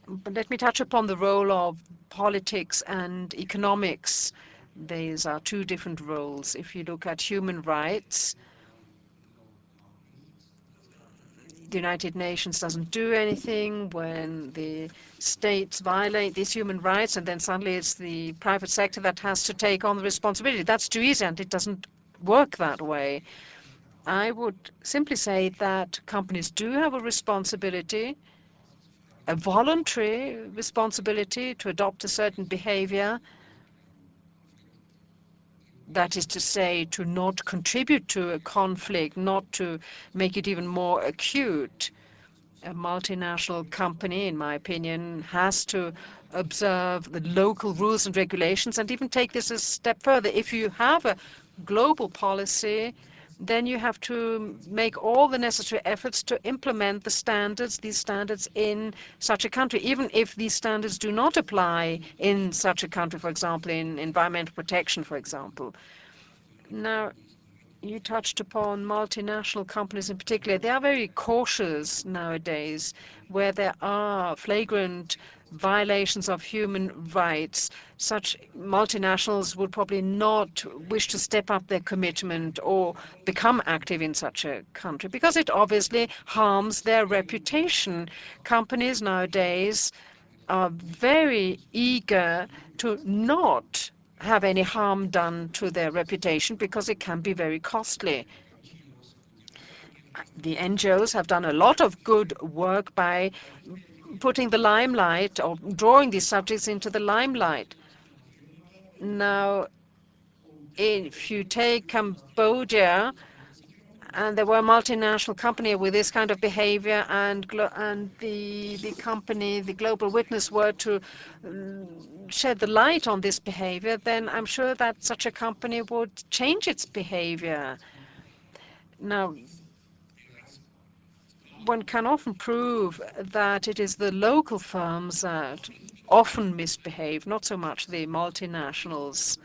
But let me touch upon the role of politics and economics. These are two different roles. If you look at human rights, the United Nations doesn't do anything when the states violate these human rights, and then suddenly it's the private sector that has to take on the responsibility. That's too easy, and it doesn't work that way. I would simply say that companies do have a responsibility, a voluntary responsibility to adopt a certain behavior. That is to say, to not contribute to a conflict, not to make it even more acute. A multinational company, in my opinion, has to observe the local rules and regulations, and even take this a step further. If you have a global policy, then you have to make all the necessary efforts to implement these standards in such a country, even if these standards do not apply in such a country, for example, in environmental protection, for example. Now, you touched upon multinational companies in particular. They are very cautious nowadays where there are flagrant violations of human rights. Such multinationals would probably not wish to step up their commitment or become active in such a country because it obviously harms their reputation. Companies nowadays are very eager to not have any harm done to their reputation because it can be very costly. The NGOs have done a lot of good work by putting the limelight or drawing these subjects into the limelight. Now, if you take Cambodia, and there were a multinational company with this kind of behavior, and the company, the Global Witness, were to shed the light on this behavior, then I'm sure that such a company would change its behavior. Now, one can often prove that it is the local firms that often misbehave, not so much the multinationals.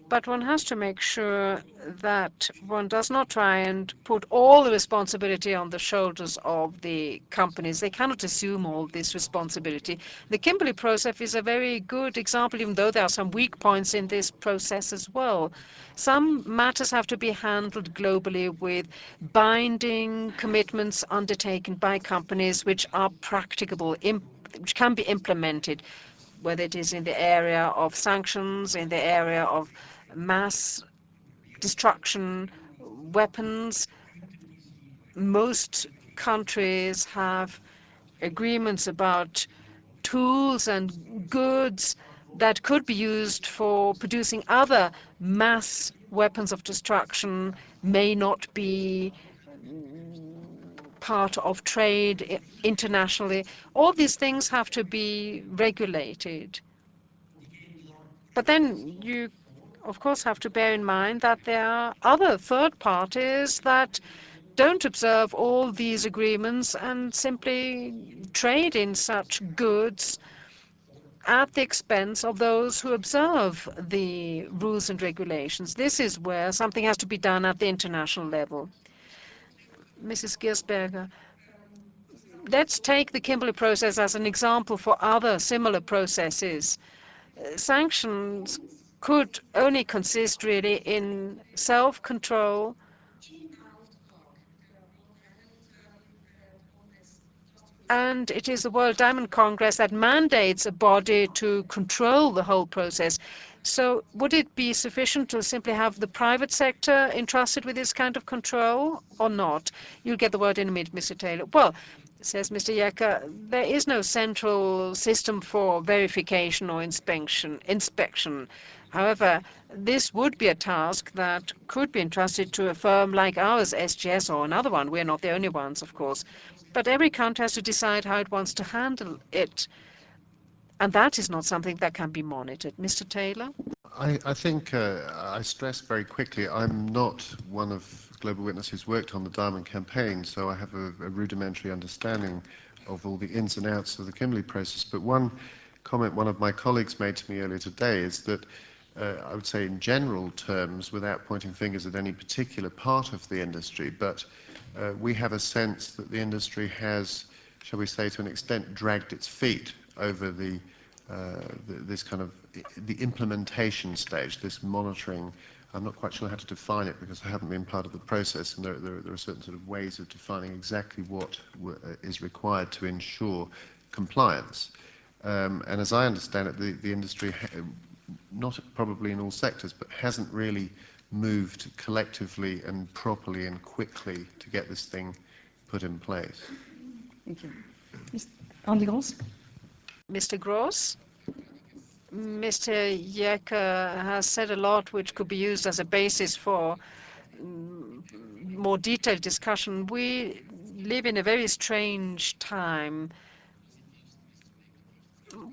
But one has to make sure that one does not try and put all the responsibility on the shoulders of the companies. They cannot assume all this responsibility. The Kimberly process is a very good example, even though there are some weak points in this process as well. Some matters have to be handled globally with binding commitments undertaken by companies which are practicable, which can be implemented, whether it is in the area of sanctions, in the area of mass destruction weapons. Most countries have agreements about tools and goods that could be used for producing other mass weapons of destruction, may not be part of trade internationally. All these things have to be regulated. But then you, of course, have to bear in mind that there are other third parties that don't observe all these agreements and simply trade in such goods at the expense of those who observe the rules and regulations. This is where something has to be done at the international level. Mrs. Girsberger, let's take the Kimberly process as an example for other similar processes. Sanctions could only consist really in self-control and it is the World Diamond Congress that mandates a body to control the whole process. So would it be sufficient to simply have the private sector entrusted with this kind of control or not? You'll get the word in a minute, Mr. Taylor. Well, says Mr. Jeker, there is no central system for verification or inspection. However, this would be a task that could be entrusted to a firm like ours, SGS, or another one. We're not the only ones, of course. But every country has to decide how it wants to handle it. And that is not something that can be monitored. Mr. Taylor? I think I stress very quickly, I'm not one of Global Witness who's worked on the Diamond campaign, so I have a rudimentary understanding of all the ins and outs of the Kimberly process. But one comment one of my colleagues made to me earlier today is that I would say in general terms, without pointing fingers at any particular part of the industry, but we have a sense that the industry has, shall we say, to an extent dragged its feet over this kind of the implementation stage, this monitoring. I'm not quite sure how to define it because I haven't been part of the process, and there are certain sort of ways of defining exactly what is required to ensure compliance. And as I understand it, the industry, not probably in all sectors, but hasn't really moved collectively and properly and quickly to get this thing put in place. Thank you. Andreas? Mr. Gross? Mr. Jeker has said a lot which could be used as a basis for more detailed discussion. We live in a very strange time.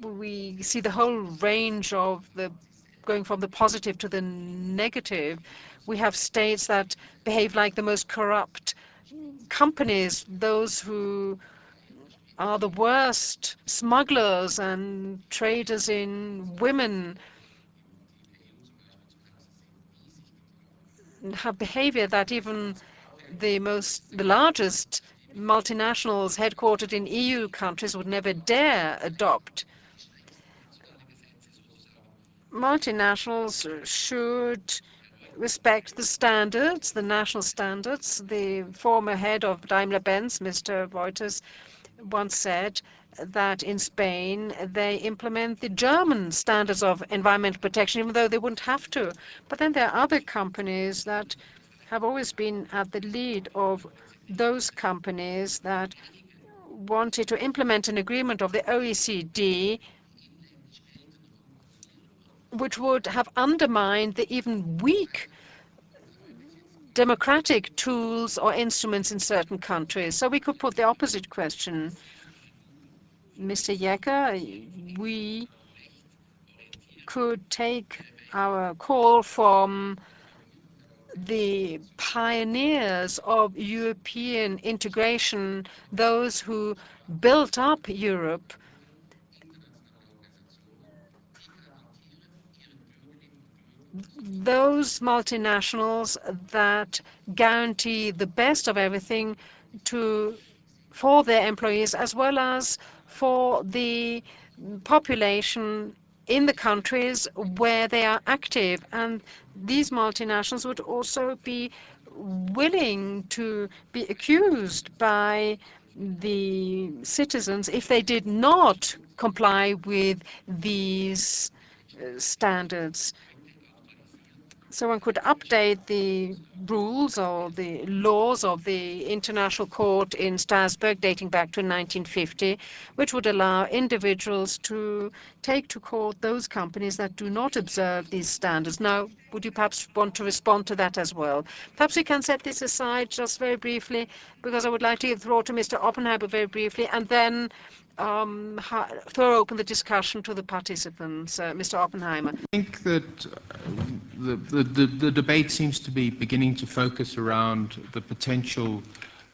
We see the whole range of going from the positive to the negative. We have states that behave like the most corrupt companies, those who are the worst smugglers and traders in women, have behavior that even the largest multinationals headquartered in EU countries would never dare adopt. Multinationals should respect the standards, the national standards. The former head of Daimler-Benz, Mr. Reuters, once said that in Spain they implement the German standards of environmental protection, even though they wouldn't have to. But then there are other companies that have always been at the lead of those companies that wanted to implement an agreement of the OECD which would have undermined the even weak democratic tools or instruments in certain countries. So we could put the opposite question. Mr. Jeker, we could take our call from the pioneers of European integration, those who built up Europe, those multinationals that guarantee the best of everything for their employees as well as for the population in the countries where they are active. And these multinationals would also be willing to be accused by the citizens if they did not comply with these standards. So one could update the rules or the laws of the International Court in Strasbourg dating back to 1950, which would allow individuals to take to court those companies that do not observe these standards. Now, would you perhaps want to respond to that as well? Perhaps we can set this aside just very briefly, because I would like to give the floor to Mr. Oppenheimer very briefly, and then throw open the discussion to the participants. Mr. Oppenheimer. I think that the debate seems to be beginning to focus around the potential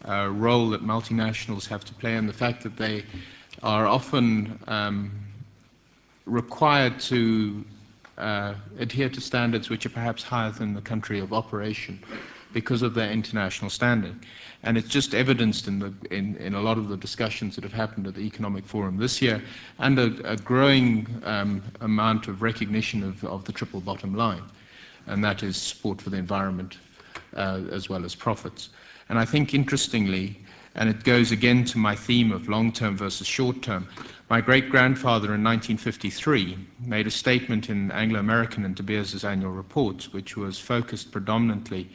role that multinationals have to play and the fact that they are often required to adhere to standards which are perhaps higher than the country of operation because of their international standing. And it's just evidenced in a lot of the discussions that have happened at the Economic Forum this year, and a growing amount of recognition of the triple bottom line, and that is support for the environment as well as profits. And I think interestingly, and it goes again to my theme of long-term versus short-term, my great-grandfather in 1953 made a statement in Anglo-American and De Beers' annual reports, which was focused predominantly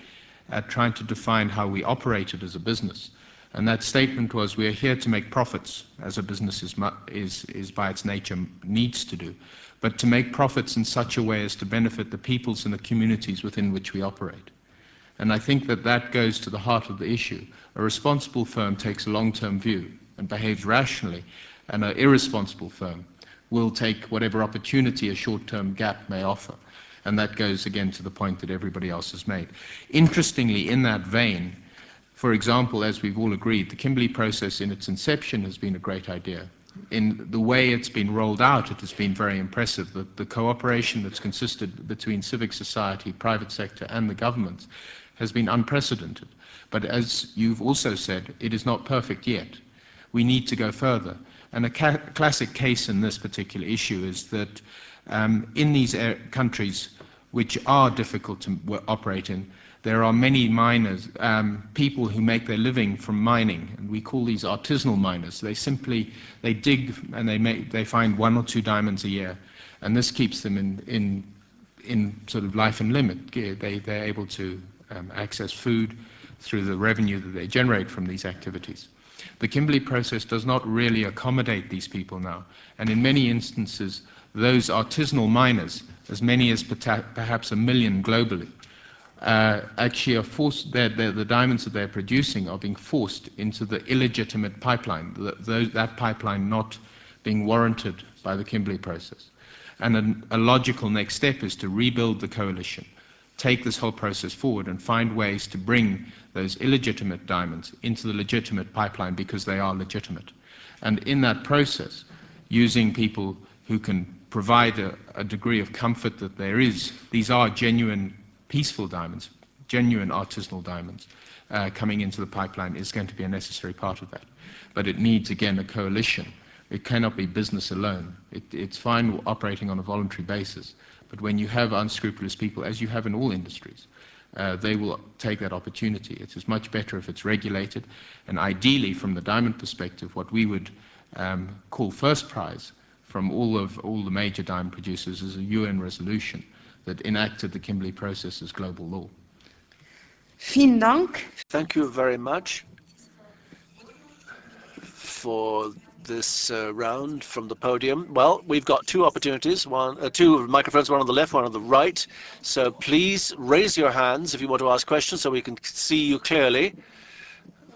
at trying to define how we operated as a business. And that statement was, we are here to make profits, as a business is by its nature needs to do, but to make profits in such a way as to benefit the peoples and the communities within which we operate. And I think that that goes to the heart of the issue. A responsible firm takes a long-term view and behaves rationally, and an irresponsible firm will take whatever opportunity a short-term gap may offer. And that goes again to the point that everybody else has made. Interestingly, in that vein, for example, as we've all agreed, the Kimberly Process in its inception has been a great idea. In the way it's been rolled out, it has been very impressive. The cooperation that's consisted between civic society, private sector, and the government has been unprecedented. But as you've also said, it is not perfect yet. We need to go further. And a classic case in this particular issue is that in these countries which are difficult to operate in, there are many miners, people who make their living from mining, and we call these artisanal miners. They dig and they find 1 or 2 diamonds a year, and this keeps them in sort of life and limit. They're able to access food through the revenue that they generate from these activities. The Kimberly Process does not really accommodate these people now, and in many instances, those artisanal miners, as many as perhaps 1 million globally, actually are forced, the diamonds that they're producing are being forced into the illegitimate pipeline, that pipeline not being warranted by the Kimberly Process. And a logical next step is to rebuild the coalition, take this whole process forward and find ways to bring those illegitimate diamonds into the legitimate pipeline because they are legitimate. And in that process, using people who can provide a degree of comfort that these are genuine peaceful diamonds, genuine artisanal diamonds coming into the pipeline is going to be a necessary part of that. But it needs, again, a coalition. It cannot be business alone. It's fine operating on a voluntary basis, but when you have unscrupulous people, as you have in all industries, they will take that opportunity. It is much better if it's regulated, and ideally, from the diamond perspective, what we would call first prize from all the major diamond producers is a UN resolution that enacted the Kimberly Process as global law. Vielen Dank. Thank you very much for this round from the podium. Well, we've got 2 opportunities, 2 microphones, one on the left, one on the right. So please raise your hands if you want to ask questions so we can see you clearly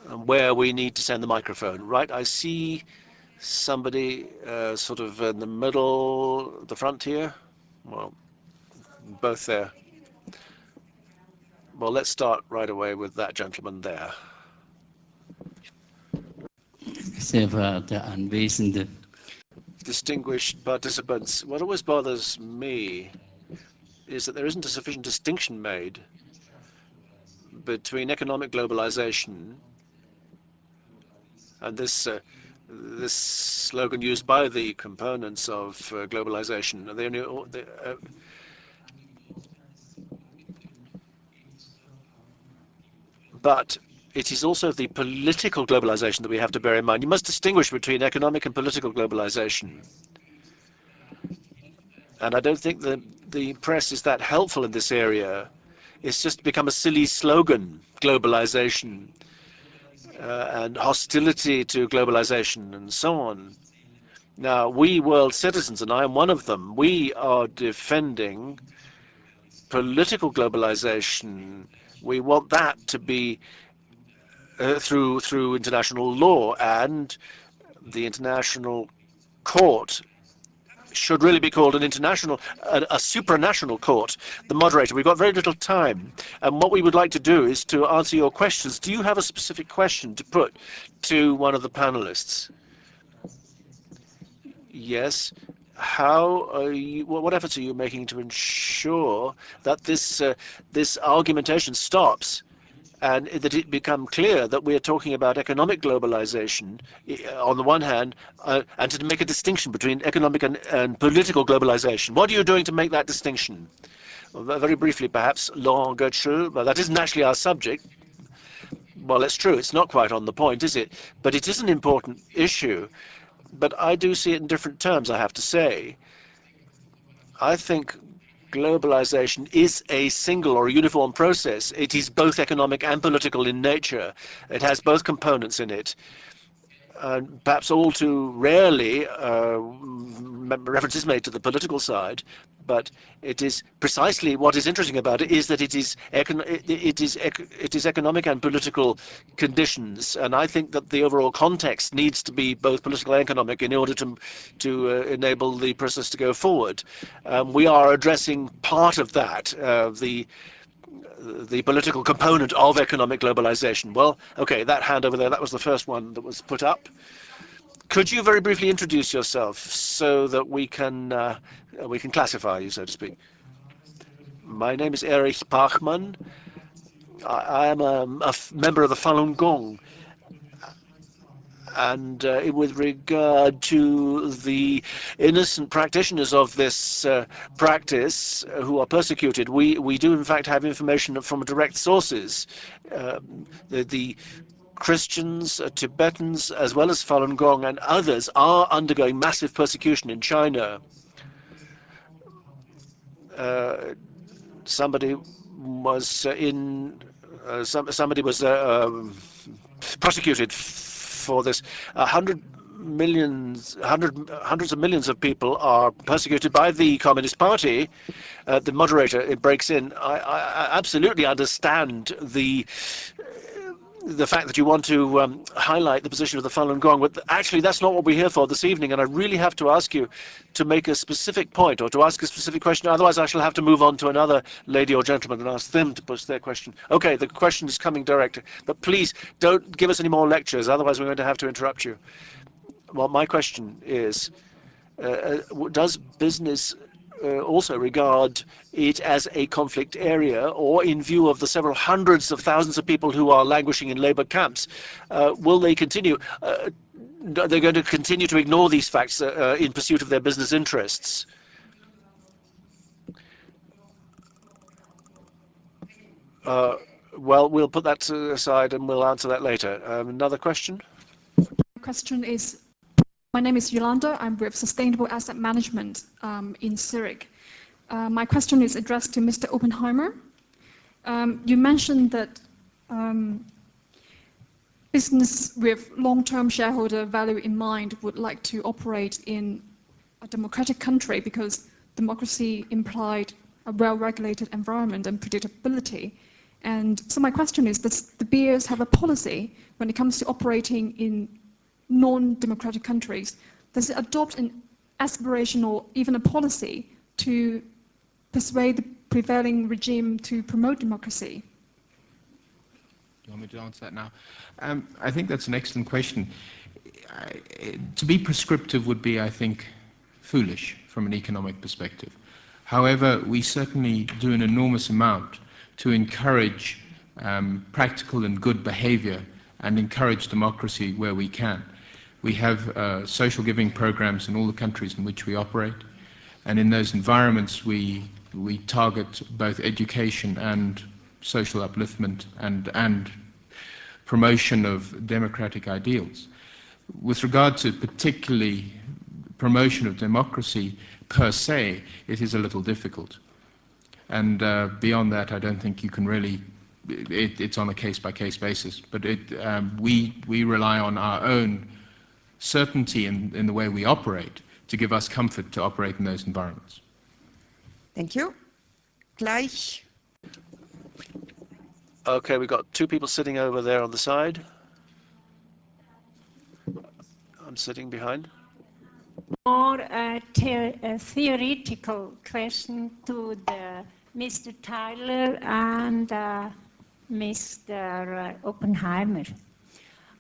and where we need to send the microphone. Right, I see somebody sort of in the middle, the front here. Well, both there. Well, let's start right away with that gentleman there. Sehr verehrte Anwesende. Distinguished participants, what always bothers me is that there isn't a sufficient distinction made between economic globalization and this slogan used by the components of globalization. But it is also the political globalization that we have to bear in mind. You must distinguish between economic and political globalization. And I don't think the press is that helpful in this area. It's just become a silly slogan, globalization, and hostility to globalization, and so on. Now, we world citizens, and I am one of them, we are defending political globalization. We want that to be through international law, and the international court should really be called an international, a supranational court. The moderator, we've got very little time, and what we would like to do is to answer your questions. Do you have a specific question to put to one of the panelists? Yes. How are you, what efforts are you making to ensure that this argumentation stops, and that it become clear that we are talking about economic globalization on the one hand, and to make a distinction between economic and political globalization? What are you doing to make that distinction? Well, very briefly, perhaps, Laurent Goetschel. Well, that isn't actually our subject. Well, it's true, it's not quite on the point, is it? But it is an important issue. But I do see it in different terms, I have to say. I think globalization is a single or uniform process. It is both economic and political in nature. It has both components in it. Perhaps all too rarely reference is made to the political side, but it is precisely what is interesting about it is that it is economic and political conditions, and I think that the overall context needs to be both political and economic in order to enable the process to go forward. We are addressing part of that, the political component of economic globalization. Well, okay, that hand over there, that was the first one that was put up. Could you very briefly introduce yourself so that we can classify you, so to speak? My name is Erich Bachmann. I am a member of the Falun Gong. And with regard to the innocent practitioners of this practice who are persecuted, we do in fact have information from direct sources. The Christians, Tibetans, as well as Falun Gong and others are undergoing massive persecution in China. Somebody was prosecuted for this. Hundreds of millions of people are persecuted by the Communist Party. The moderator, it breaks in. I absolutely understand the fact that you want to highlight the position of the Falun Gong, but actually that's not what we're here for this evening, and I really have to ask you to make a specific point or to ask a specific question, otherwise I shall have to move on to another lady or gentleman and ask them to push their question. Okay, the question is coming direct, but please don't give us any more lectures, otherwise we're going to have to interrupt you. Well, my question is, does business also regard it as a conflict area, or in view of the several hundreds of thousands of people who are languishing in labor camps, will they continue? They're going to continue to ignore these facts in pursuit of their business interests. Well, we'll put that aside and we'll answer that later. Another question? My question is, my name is Yolanda. I'm with Sustainable Asset Management in Zurich. My question is addressed to Mr. Oppenheimer. You mentioned that business with long-term shareholder value in mind would like to operate in a democratic country because democracy implied a well-regulated environment and predictability. And so my question is, does the beers have a policy when it comes to operating in non-democratic countries? Does it adopt an aspiration or even a policy to persuade the prevailing regime to promote democracy? you want me to answer that now? I think that's an excellent question. To be prescriptive would be, I think, foolish from an economic perspective. However, we certainly do an enormous amount to encourage practical and good behavior and encourage democracy where we can. We have social giving programs in all the countries in which we operate, and in those environments we target both education and social upliftment and promotion of democratic ideals. With regard to particularly promotion of democracy per se, it is a little difficult. And beyond that, I don't think you can really, it's on a case-by-case basis. But we rely on our own certainty in the way we operate to give us comfort to operate in those environments. Thank you. Gleich. Okay, we've got two people sitting over there on the side. I'm sitting behind. More a theoretical question to Mr. Tyler and Mr. Oppenheimer.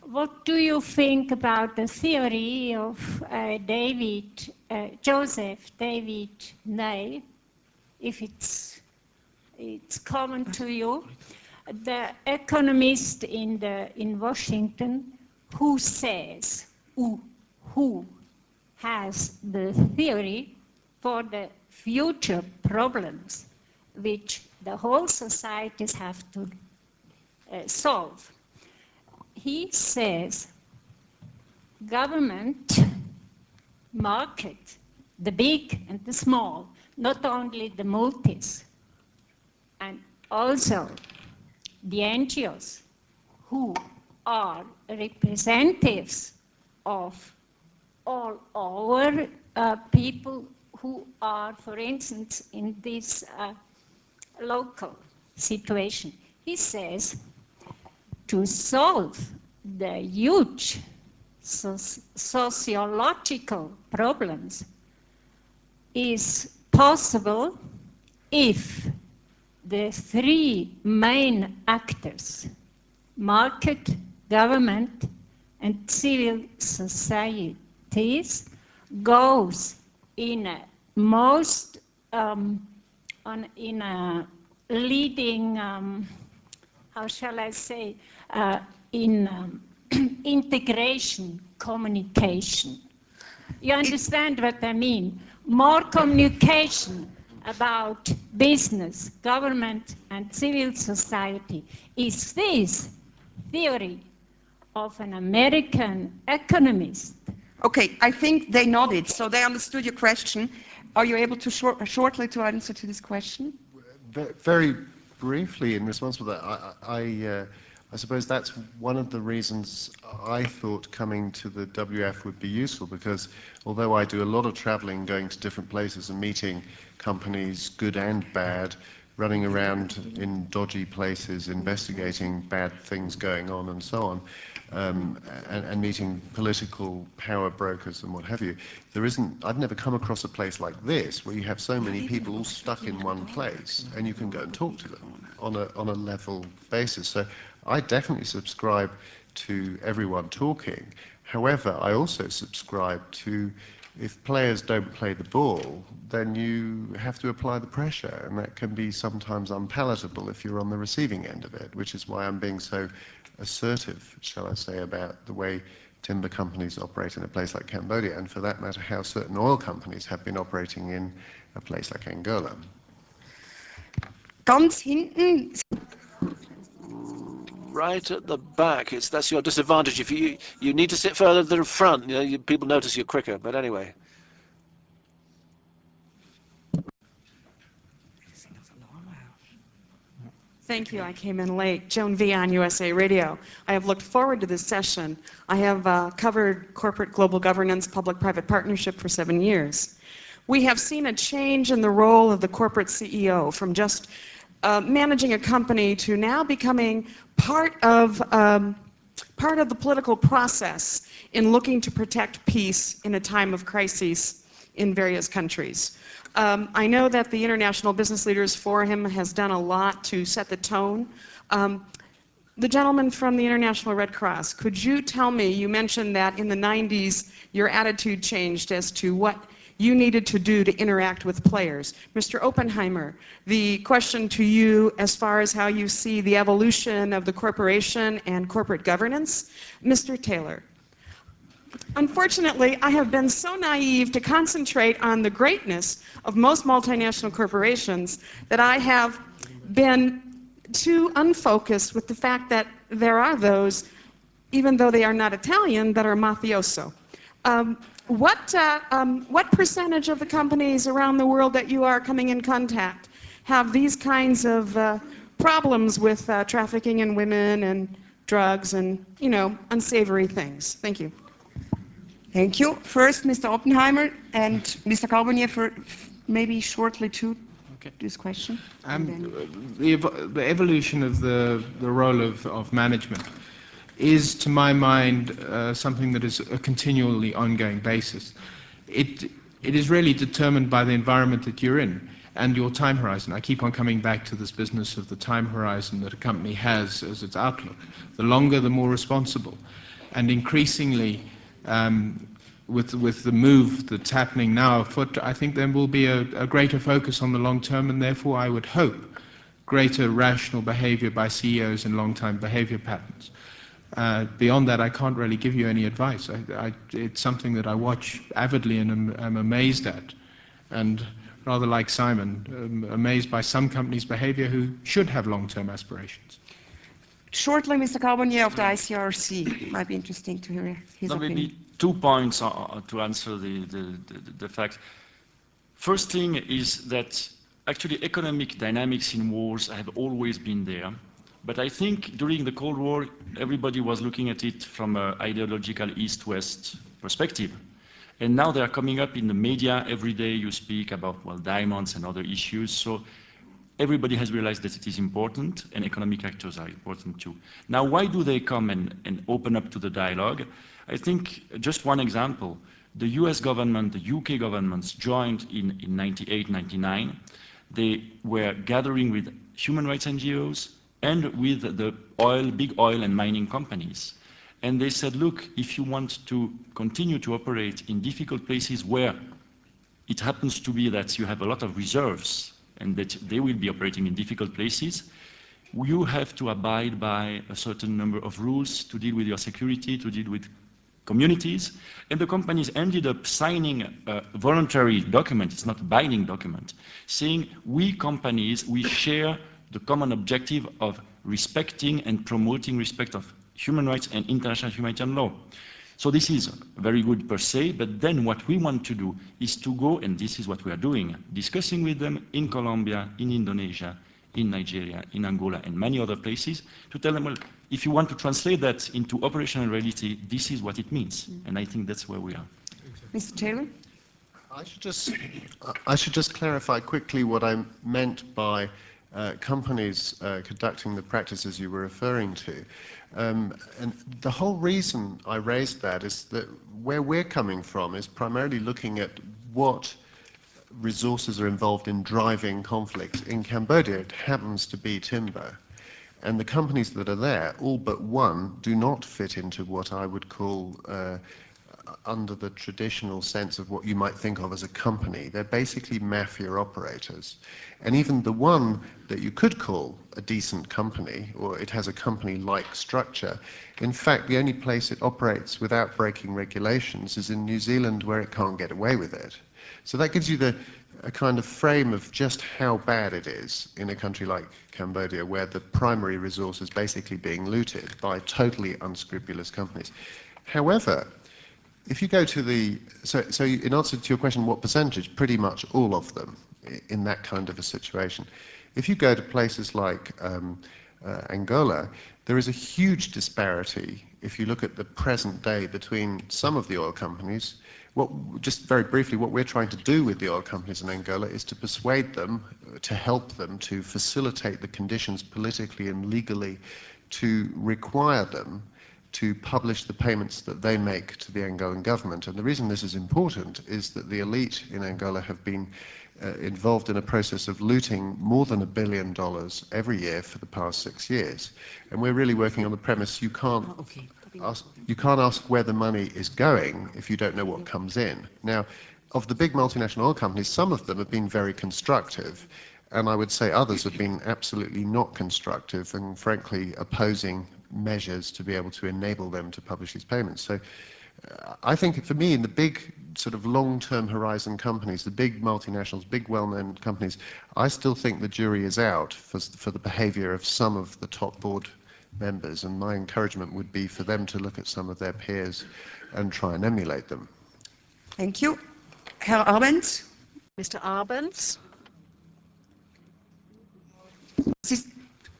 What do you think about the theory of Joseph David Nye, if it's common to you, the economist in Washington, who says, who has the theory for the future problems which the whole societies have to solve? He says government, market, the big and the small, not only the multis, and also the NGOs, who are representatives of all our people who are, for instance, in this local situation. He says to solve the huge sociological problems is possible if the three main actors, market, government, and civil societies, goes in a most in a leading, how shall I say, in integration, communication. You understand what I mean? More communication about business, government, and civil society. Is this theory of an American economist? Okay, I think they nodded, so they understood your question. Are you able to shortly to answer to this question? Very briefly, in response to that, I suppose that's one of the reasons I thought coming to the WF would be useful, because although I do a lot of traveling, going to different places and meeting companies, good and bad, running around in dodgy places, investigating bad things going on and so on, and meeting political power brokers and what have you, I've never come across a place like this where you have so many people all stuck in one place and you can go and talk to them on a level basis. So I definitely subscribe to everyone talking. However, I also subscribe to, if players don't play the ball, then you have to apply the pressure, and that can be sometimes unpalatable if you're on the receiving end of it, which is why I'm being so assertive, shall I say, about the way timber companies operate in a place like Cambodia, and for that matter, how certain oil companies have been operating in a place like Angola. Ganz hinten. Right at the back. That's your disadvantage. If you need to sit further to the front, people notice you quicker. But anyway. Thank you. I came in late. Joan V. on USA Radio. I have looked forward to this session. I have covered corporate global governance, public-private partnership for 7 years. We have seen a change in the role of the corporate CEO from just managing a company to now becoming part of the political process in looking to protect peace in a time of crises in various countries. I know that the International Business Leaders Forum has done a lot to set the tone. The gentleman from the International Red Cross, could you tell me, you mentioned that in the 90s your attitude changed as to what you needed to do to interact with players. Mr. Oppenheimer, the question to you as far as how you see the evolution of the corporation and corporate governance. Mr. Taylor, unfortunately, I have been so naive to concentrate on the greatness of most multinational corporations that I have been too unfocused with the fact that there are those, even though they are not Italian, that are mafioso. What percentage of the companies around the world that you are coming in contact have these kinds of problems with trafficking in women and drugs and, you know, unsavory things? Thank you. Thank you. First, Mr. Oppenheimer, and Mr. Carbonier for maybe shortly to this question. The evolution of the role of management is, to my mind, something that is a continually ongoing basis. It is really determined by the environment that you're in and your time horizon. I keep on coming back to this business of the time horizon that a company has as its outlook. The longer, the more responsible. And increasingly, with the move that's happening now afoot, I think there will be a greater focus on the long term, and therefore I would hope greater rational behavior by CEOs and long-time behavior patterns. Beyond that, I can't really give you any advice. It's something that I watch avidly and am amazed at, and rather like Simon, amazed by some companies' behavior who should have long-term aspirations. Shortly, Mr. Carbonier of the ICRC. Might be interesting to hear his opinion. Maybe 2 points to answer the fact. First thing is that actually economic dynamics in wars have always been there. But I think during the Cold War, everybody was looking at it from an ideological East-West perspective. And now they are coming up in the media. Every day you speak about, well, diamonds and other issues. So everybody has realized that it is important, and economic actors are important too. Now, why do they come and open up to the dialogue? I think just one example. The US government, the UK governments joined in 98, 99. They were gathering with human rights NGOs and with the big oil and mining companies. And they said, look, if you want to continue to operate in difficult places where it happens to be that you have a lot of reserves and that they will be operating in difficult places, you have to abide by a certain number of rules to deal with your security, to deal with communities. And the companies ended up signing a voluntary document, it's not a binding document, saying we companies, we share the common objective of respecting and promoting respect of human rights and international humanitarian law. So this is very good per se, but then what we want to do is to go, and this is what we are doing, discussing with them in Colombia, in Indonesia, in Nigeria, in Angola, and many other places, to tell them, well, if you want to translate that into operational reality, this is what it means. And I think that's where we are. Mr. Taylor? I should just clarify quickly what I meant by companies conducting the practices you were referring to. And the whole reason I raised that is that where we're coming from is primarily looking at what resources are involved in driving conflict. In Cambodia, it happens to be timber. And the companies that are there, all but one, do not fit into what I would call under the traditional sense of what you might think of as a company. They're basically mafia operators. And even the one that you could call a decent company, or it has a company-like structure, in fact, the only place it operates without breaking regulations is in New Zealand, where it can't get away with it. So that gives you a kind of frame of just how bad it is in a country like Cambodia, where the primary resource is basically being looted by totally unscrupulous companies. However, if you go to so in answer to your question, what percentage? Pretty much all of them in that kind of a situation. If you go to places like Angola, there is a huge disparity, if you look at the present day, between some of the oil companies. Just very briefly, what we're trying to do with the oil companies in Angola is to persuade them, to help them, to facilitate the conditions politically and legally to require them to publish the payments that they make to the Angolan government. And the reason this is important is that the elite in Angola have been involved in a process of looting more than $1 billion every year for the past 6 years. And we're really working on the premise you can't ask where the money is going if you don't know what comes in. Now, of the big multinational oil companies, some of them have been very constructive, and I would say others have been absolutely not constructive and frankly opposing measures to be able to enable them to publish these payments. So I think for me, in the big sort of long-term horizon companies, the big multinationals, big well-known companies, I still think the jury is out for the behavior of some of the top board members, and my encouragement would be for them to look at some of their peers and try and emulate them. Thank you. Herr Arbenz. Mr. Arbenz.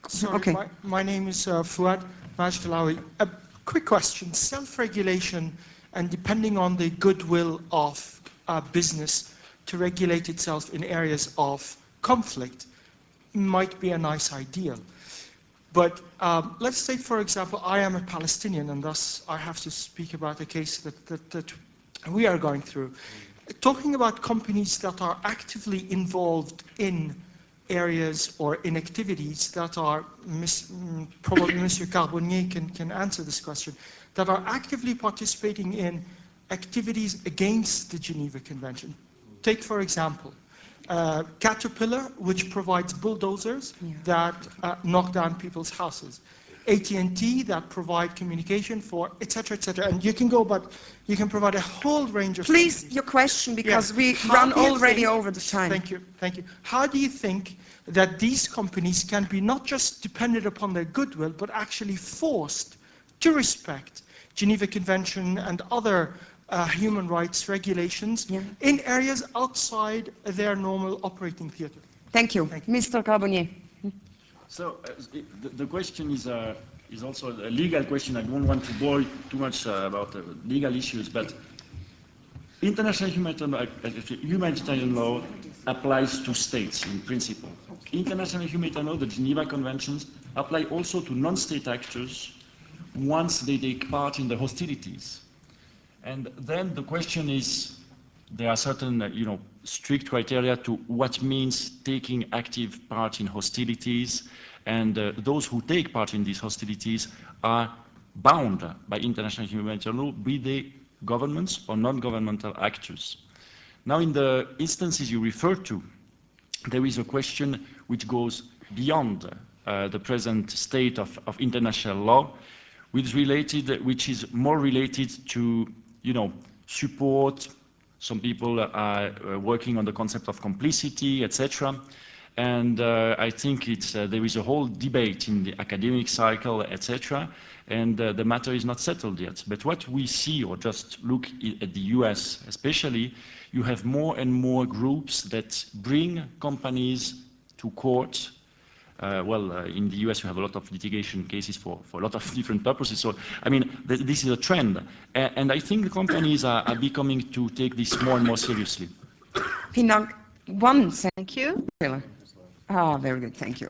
Sorry, Okay. my name is Fuad Majtalawi. A quick question. Self-regulation and depending on the goodwill of business to regulate itself in areas of conflict might be a nice ideal. But let's say, for example, I am a Palestinian and thus I have to speak about a case that we are going through. Talking about companies that are actively involved in areas or in activities that are, probably Mr. Carbonnier can answer this question, that are actively participating in activities against the Geneva Convention. Take, for example, Caterpillar, which provides bulldozers that knock down people's houses. AT&T that provide communication for, etc., etc. And you can go, but you can provide a whole range of... Please, things. your question, because we How run do you already think- over the time. Thank you, thank you. How do you think that these companies can be not just dependent upon their goodwill, but actually forced to respect Geneva Convention and other human rights regulations in areas outside their normal operating theater? Thank you. Mr. Carbonnier. So the question is also a legal question. I don't want to bore too much about legal issues, but international humanitarian law applies to states in principle. International humanitarian law, the Geneva Conventions, apply also to non-state actors once they take part in the hostilities. And then the question is, there are certain, strict criteria to what means taking active part in hostilities, and those who take part in these hostilities are bound by international humanitarian law, be they governments or non-governmental actors. Now, in the instances you refer to, there is a question which goes beyond the present state of international law, which is more related to, support. Some people are working on the concept of complicity, etc. And I think there is a whole debate in the academic cycle, etc. And the matter is not settled yet. But what we see, or just look at the US especially, you have more and more groups that bring companies to court. In the US, you have a lot of litigation cases for a lot of different purposes. So, I mean, this is a trend. And I think the companies are becoming to take this more and more seriously. Thank you. Ah, very good, thank you.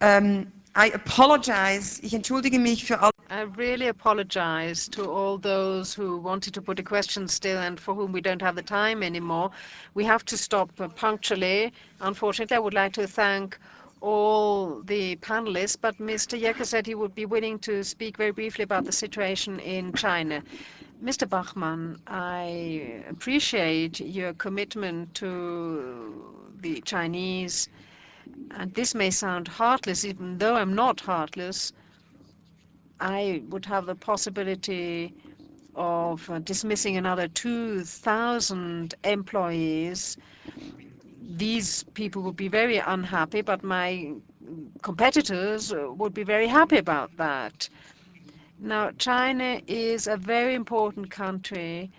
I apologize. Ich entschuldige mich für all. I really apologize to all those who wanted to put a question still and for whom we don't have the time anymore. We have to stop punctually. Unfortunately, I would like to thank all the panelists, but Mr. Jeker said he would be willing to speak very briefly about the situation in China. Mr. Bachmann, I appreciate your commitment to the Chinese, and this may sound heartless, even though I'm not heartless. I would have the possibility of dismissing another 2,000 employees. These people would be very unhappy, but my competitors would be very happy about that. Now, China is a very important country,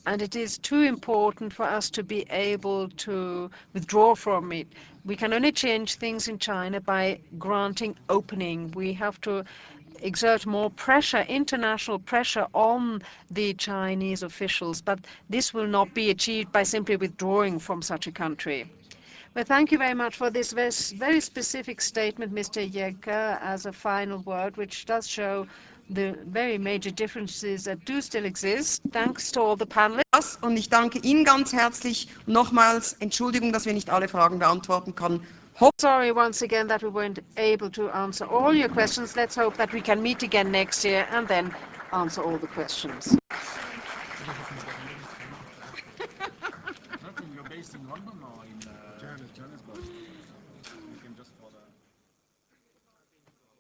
and it is too important for us to be able to withdraw from it. We can only change things in China by granting opening. We have to exert more pressure, international pressure on the Chinese officials, but this will not be achieved by simply withdrawing from such a country. Well, thank you very much for this very specific statement, Mr. Jeker, as a final word, which does show the very major differences that do still exist. Thanks to all the panelists. Und ich danke Ihnen ganz herzlich. Nochmals Entschuldigung, dass wir nicht alle Fragen beantworten können. Sorry once again that we weren't able to answer all your questions. Let's hope that we can meet again next year and then answer all the questions.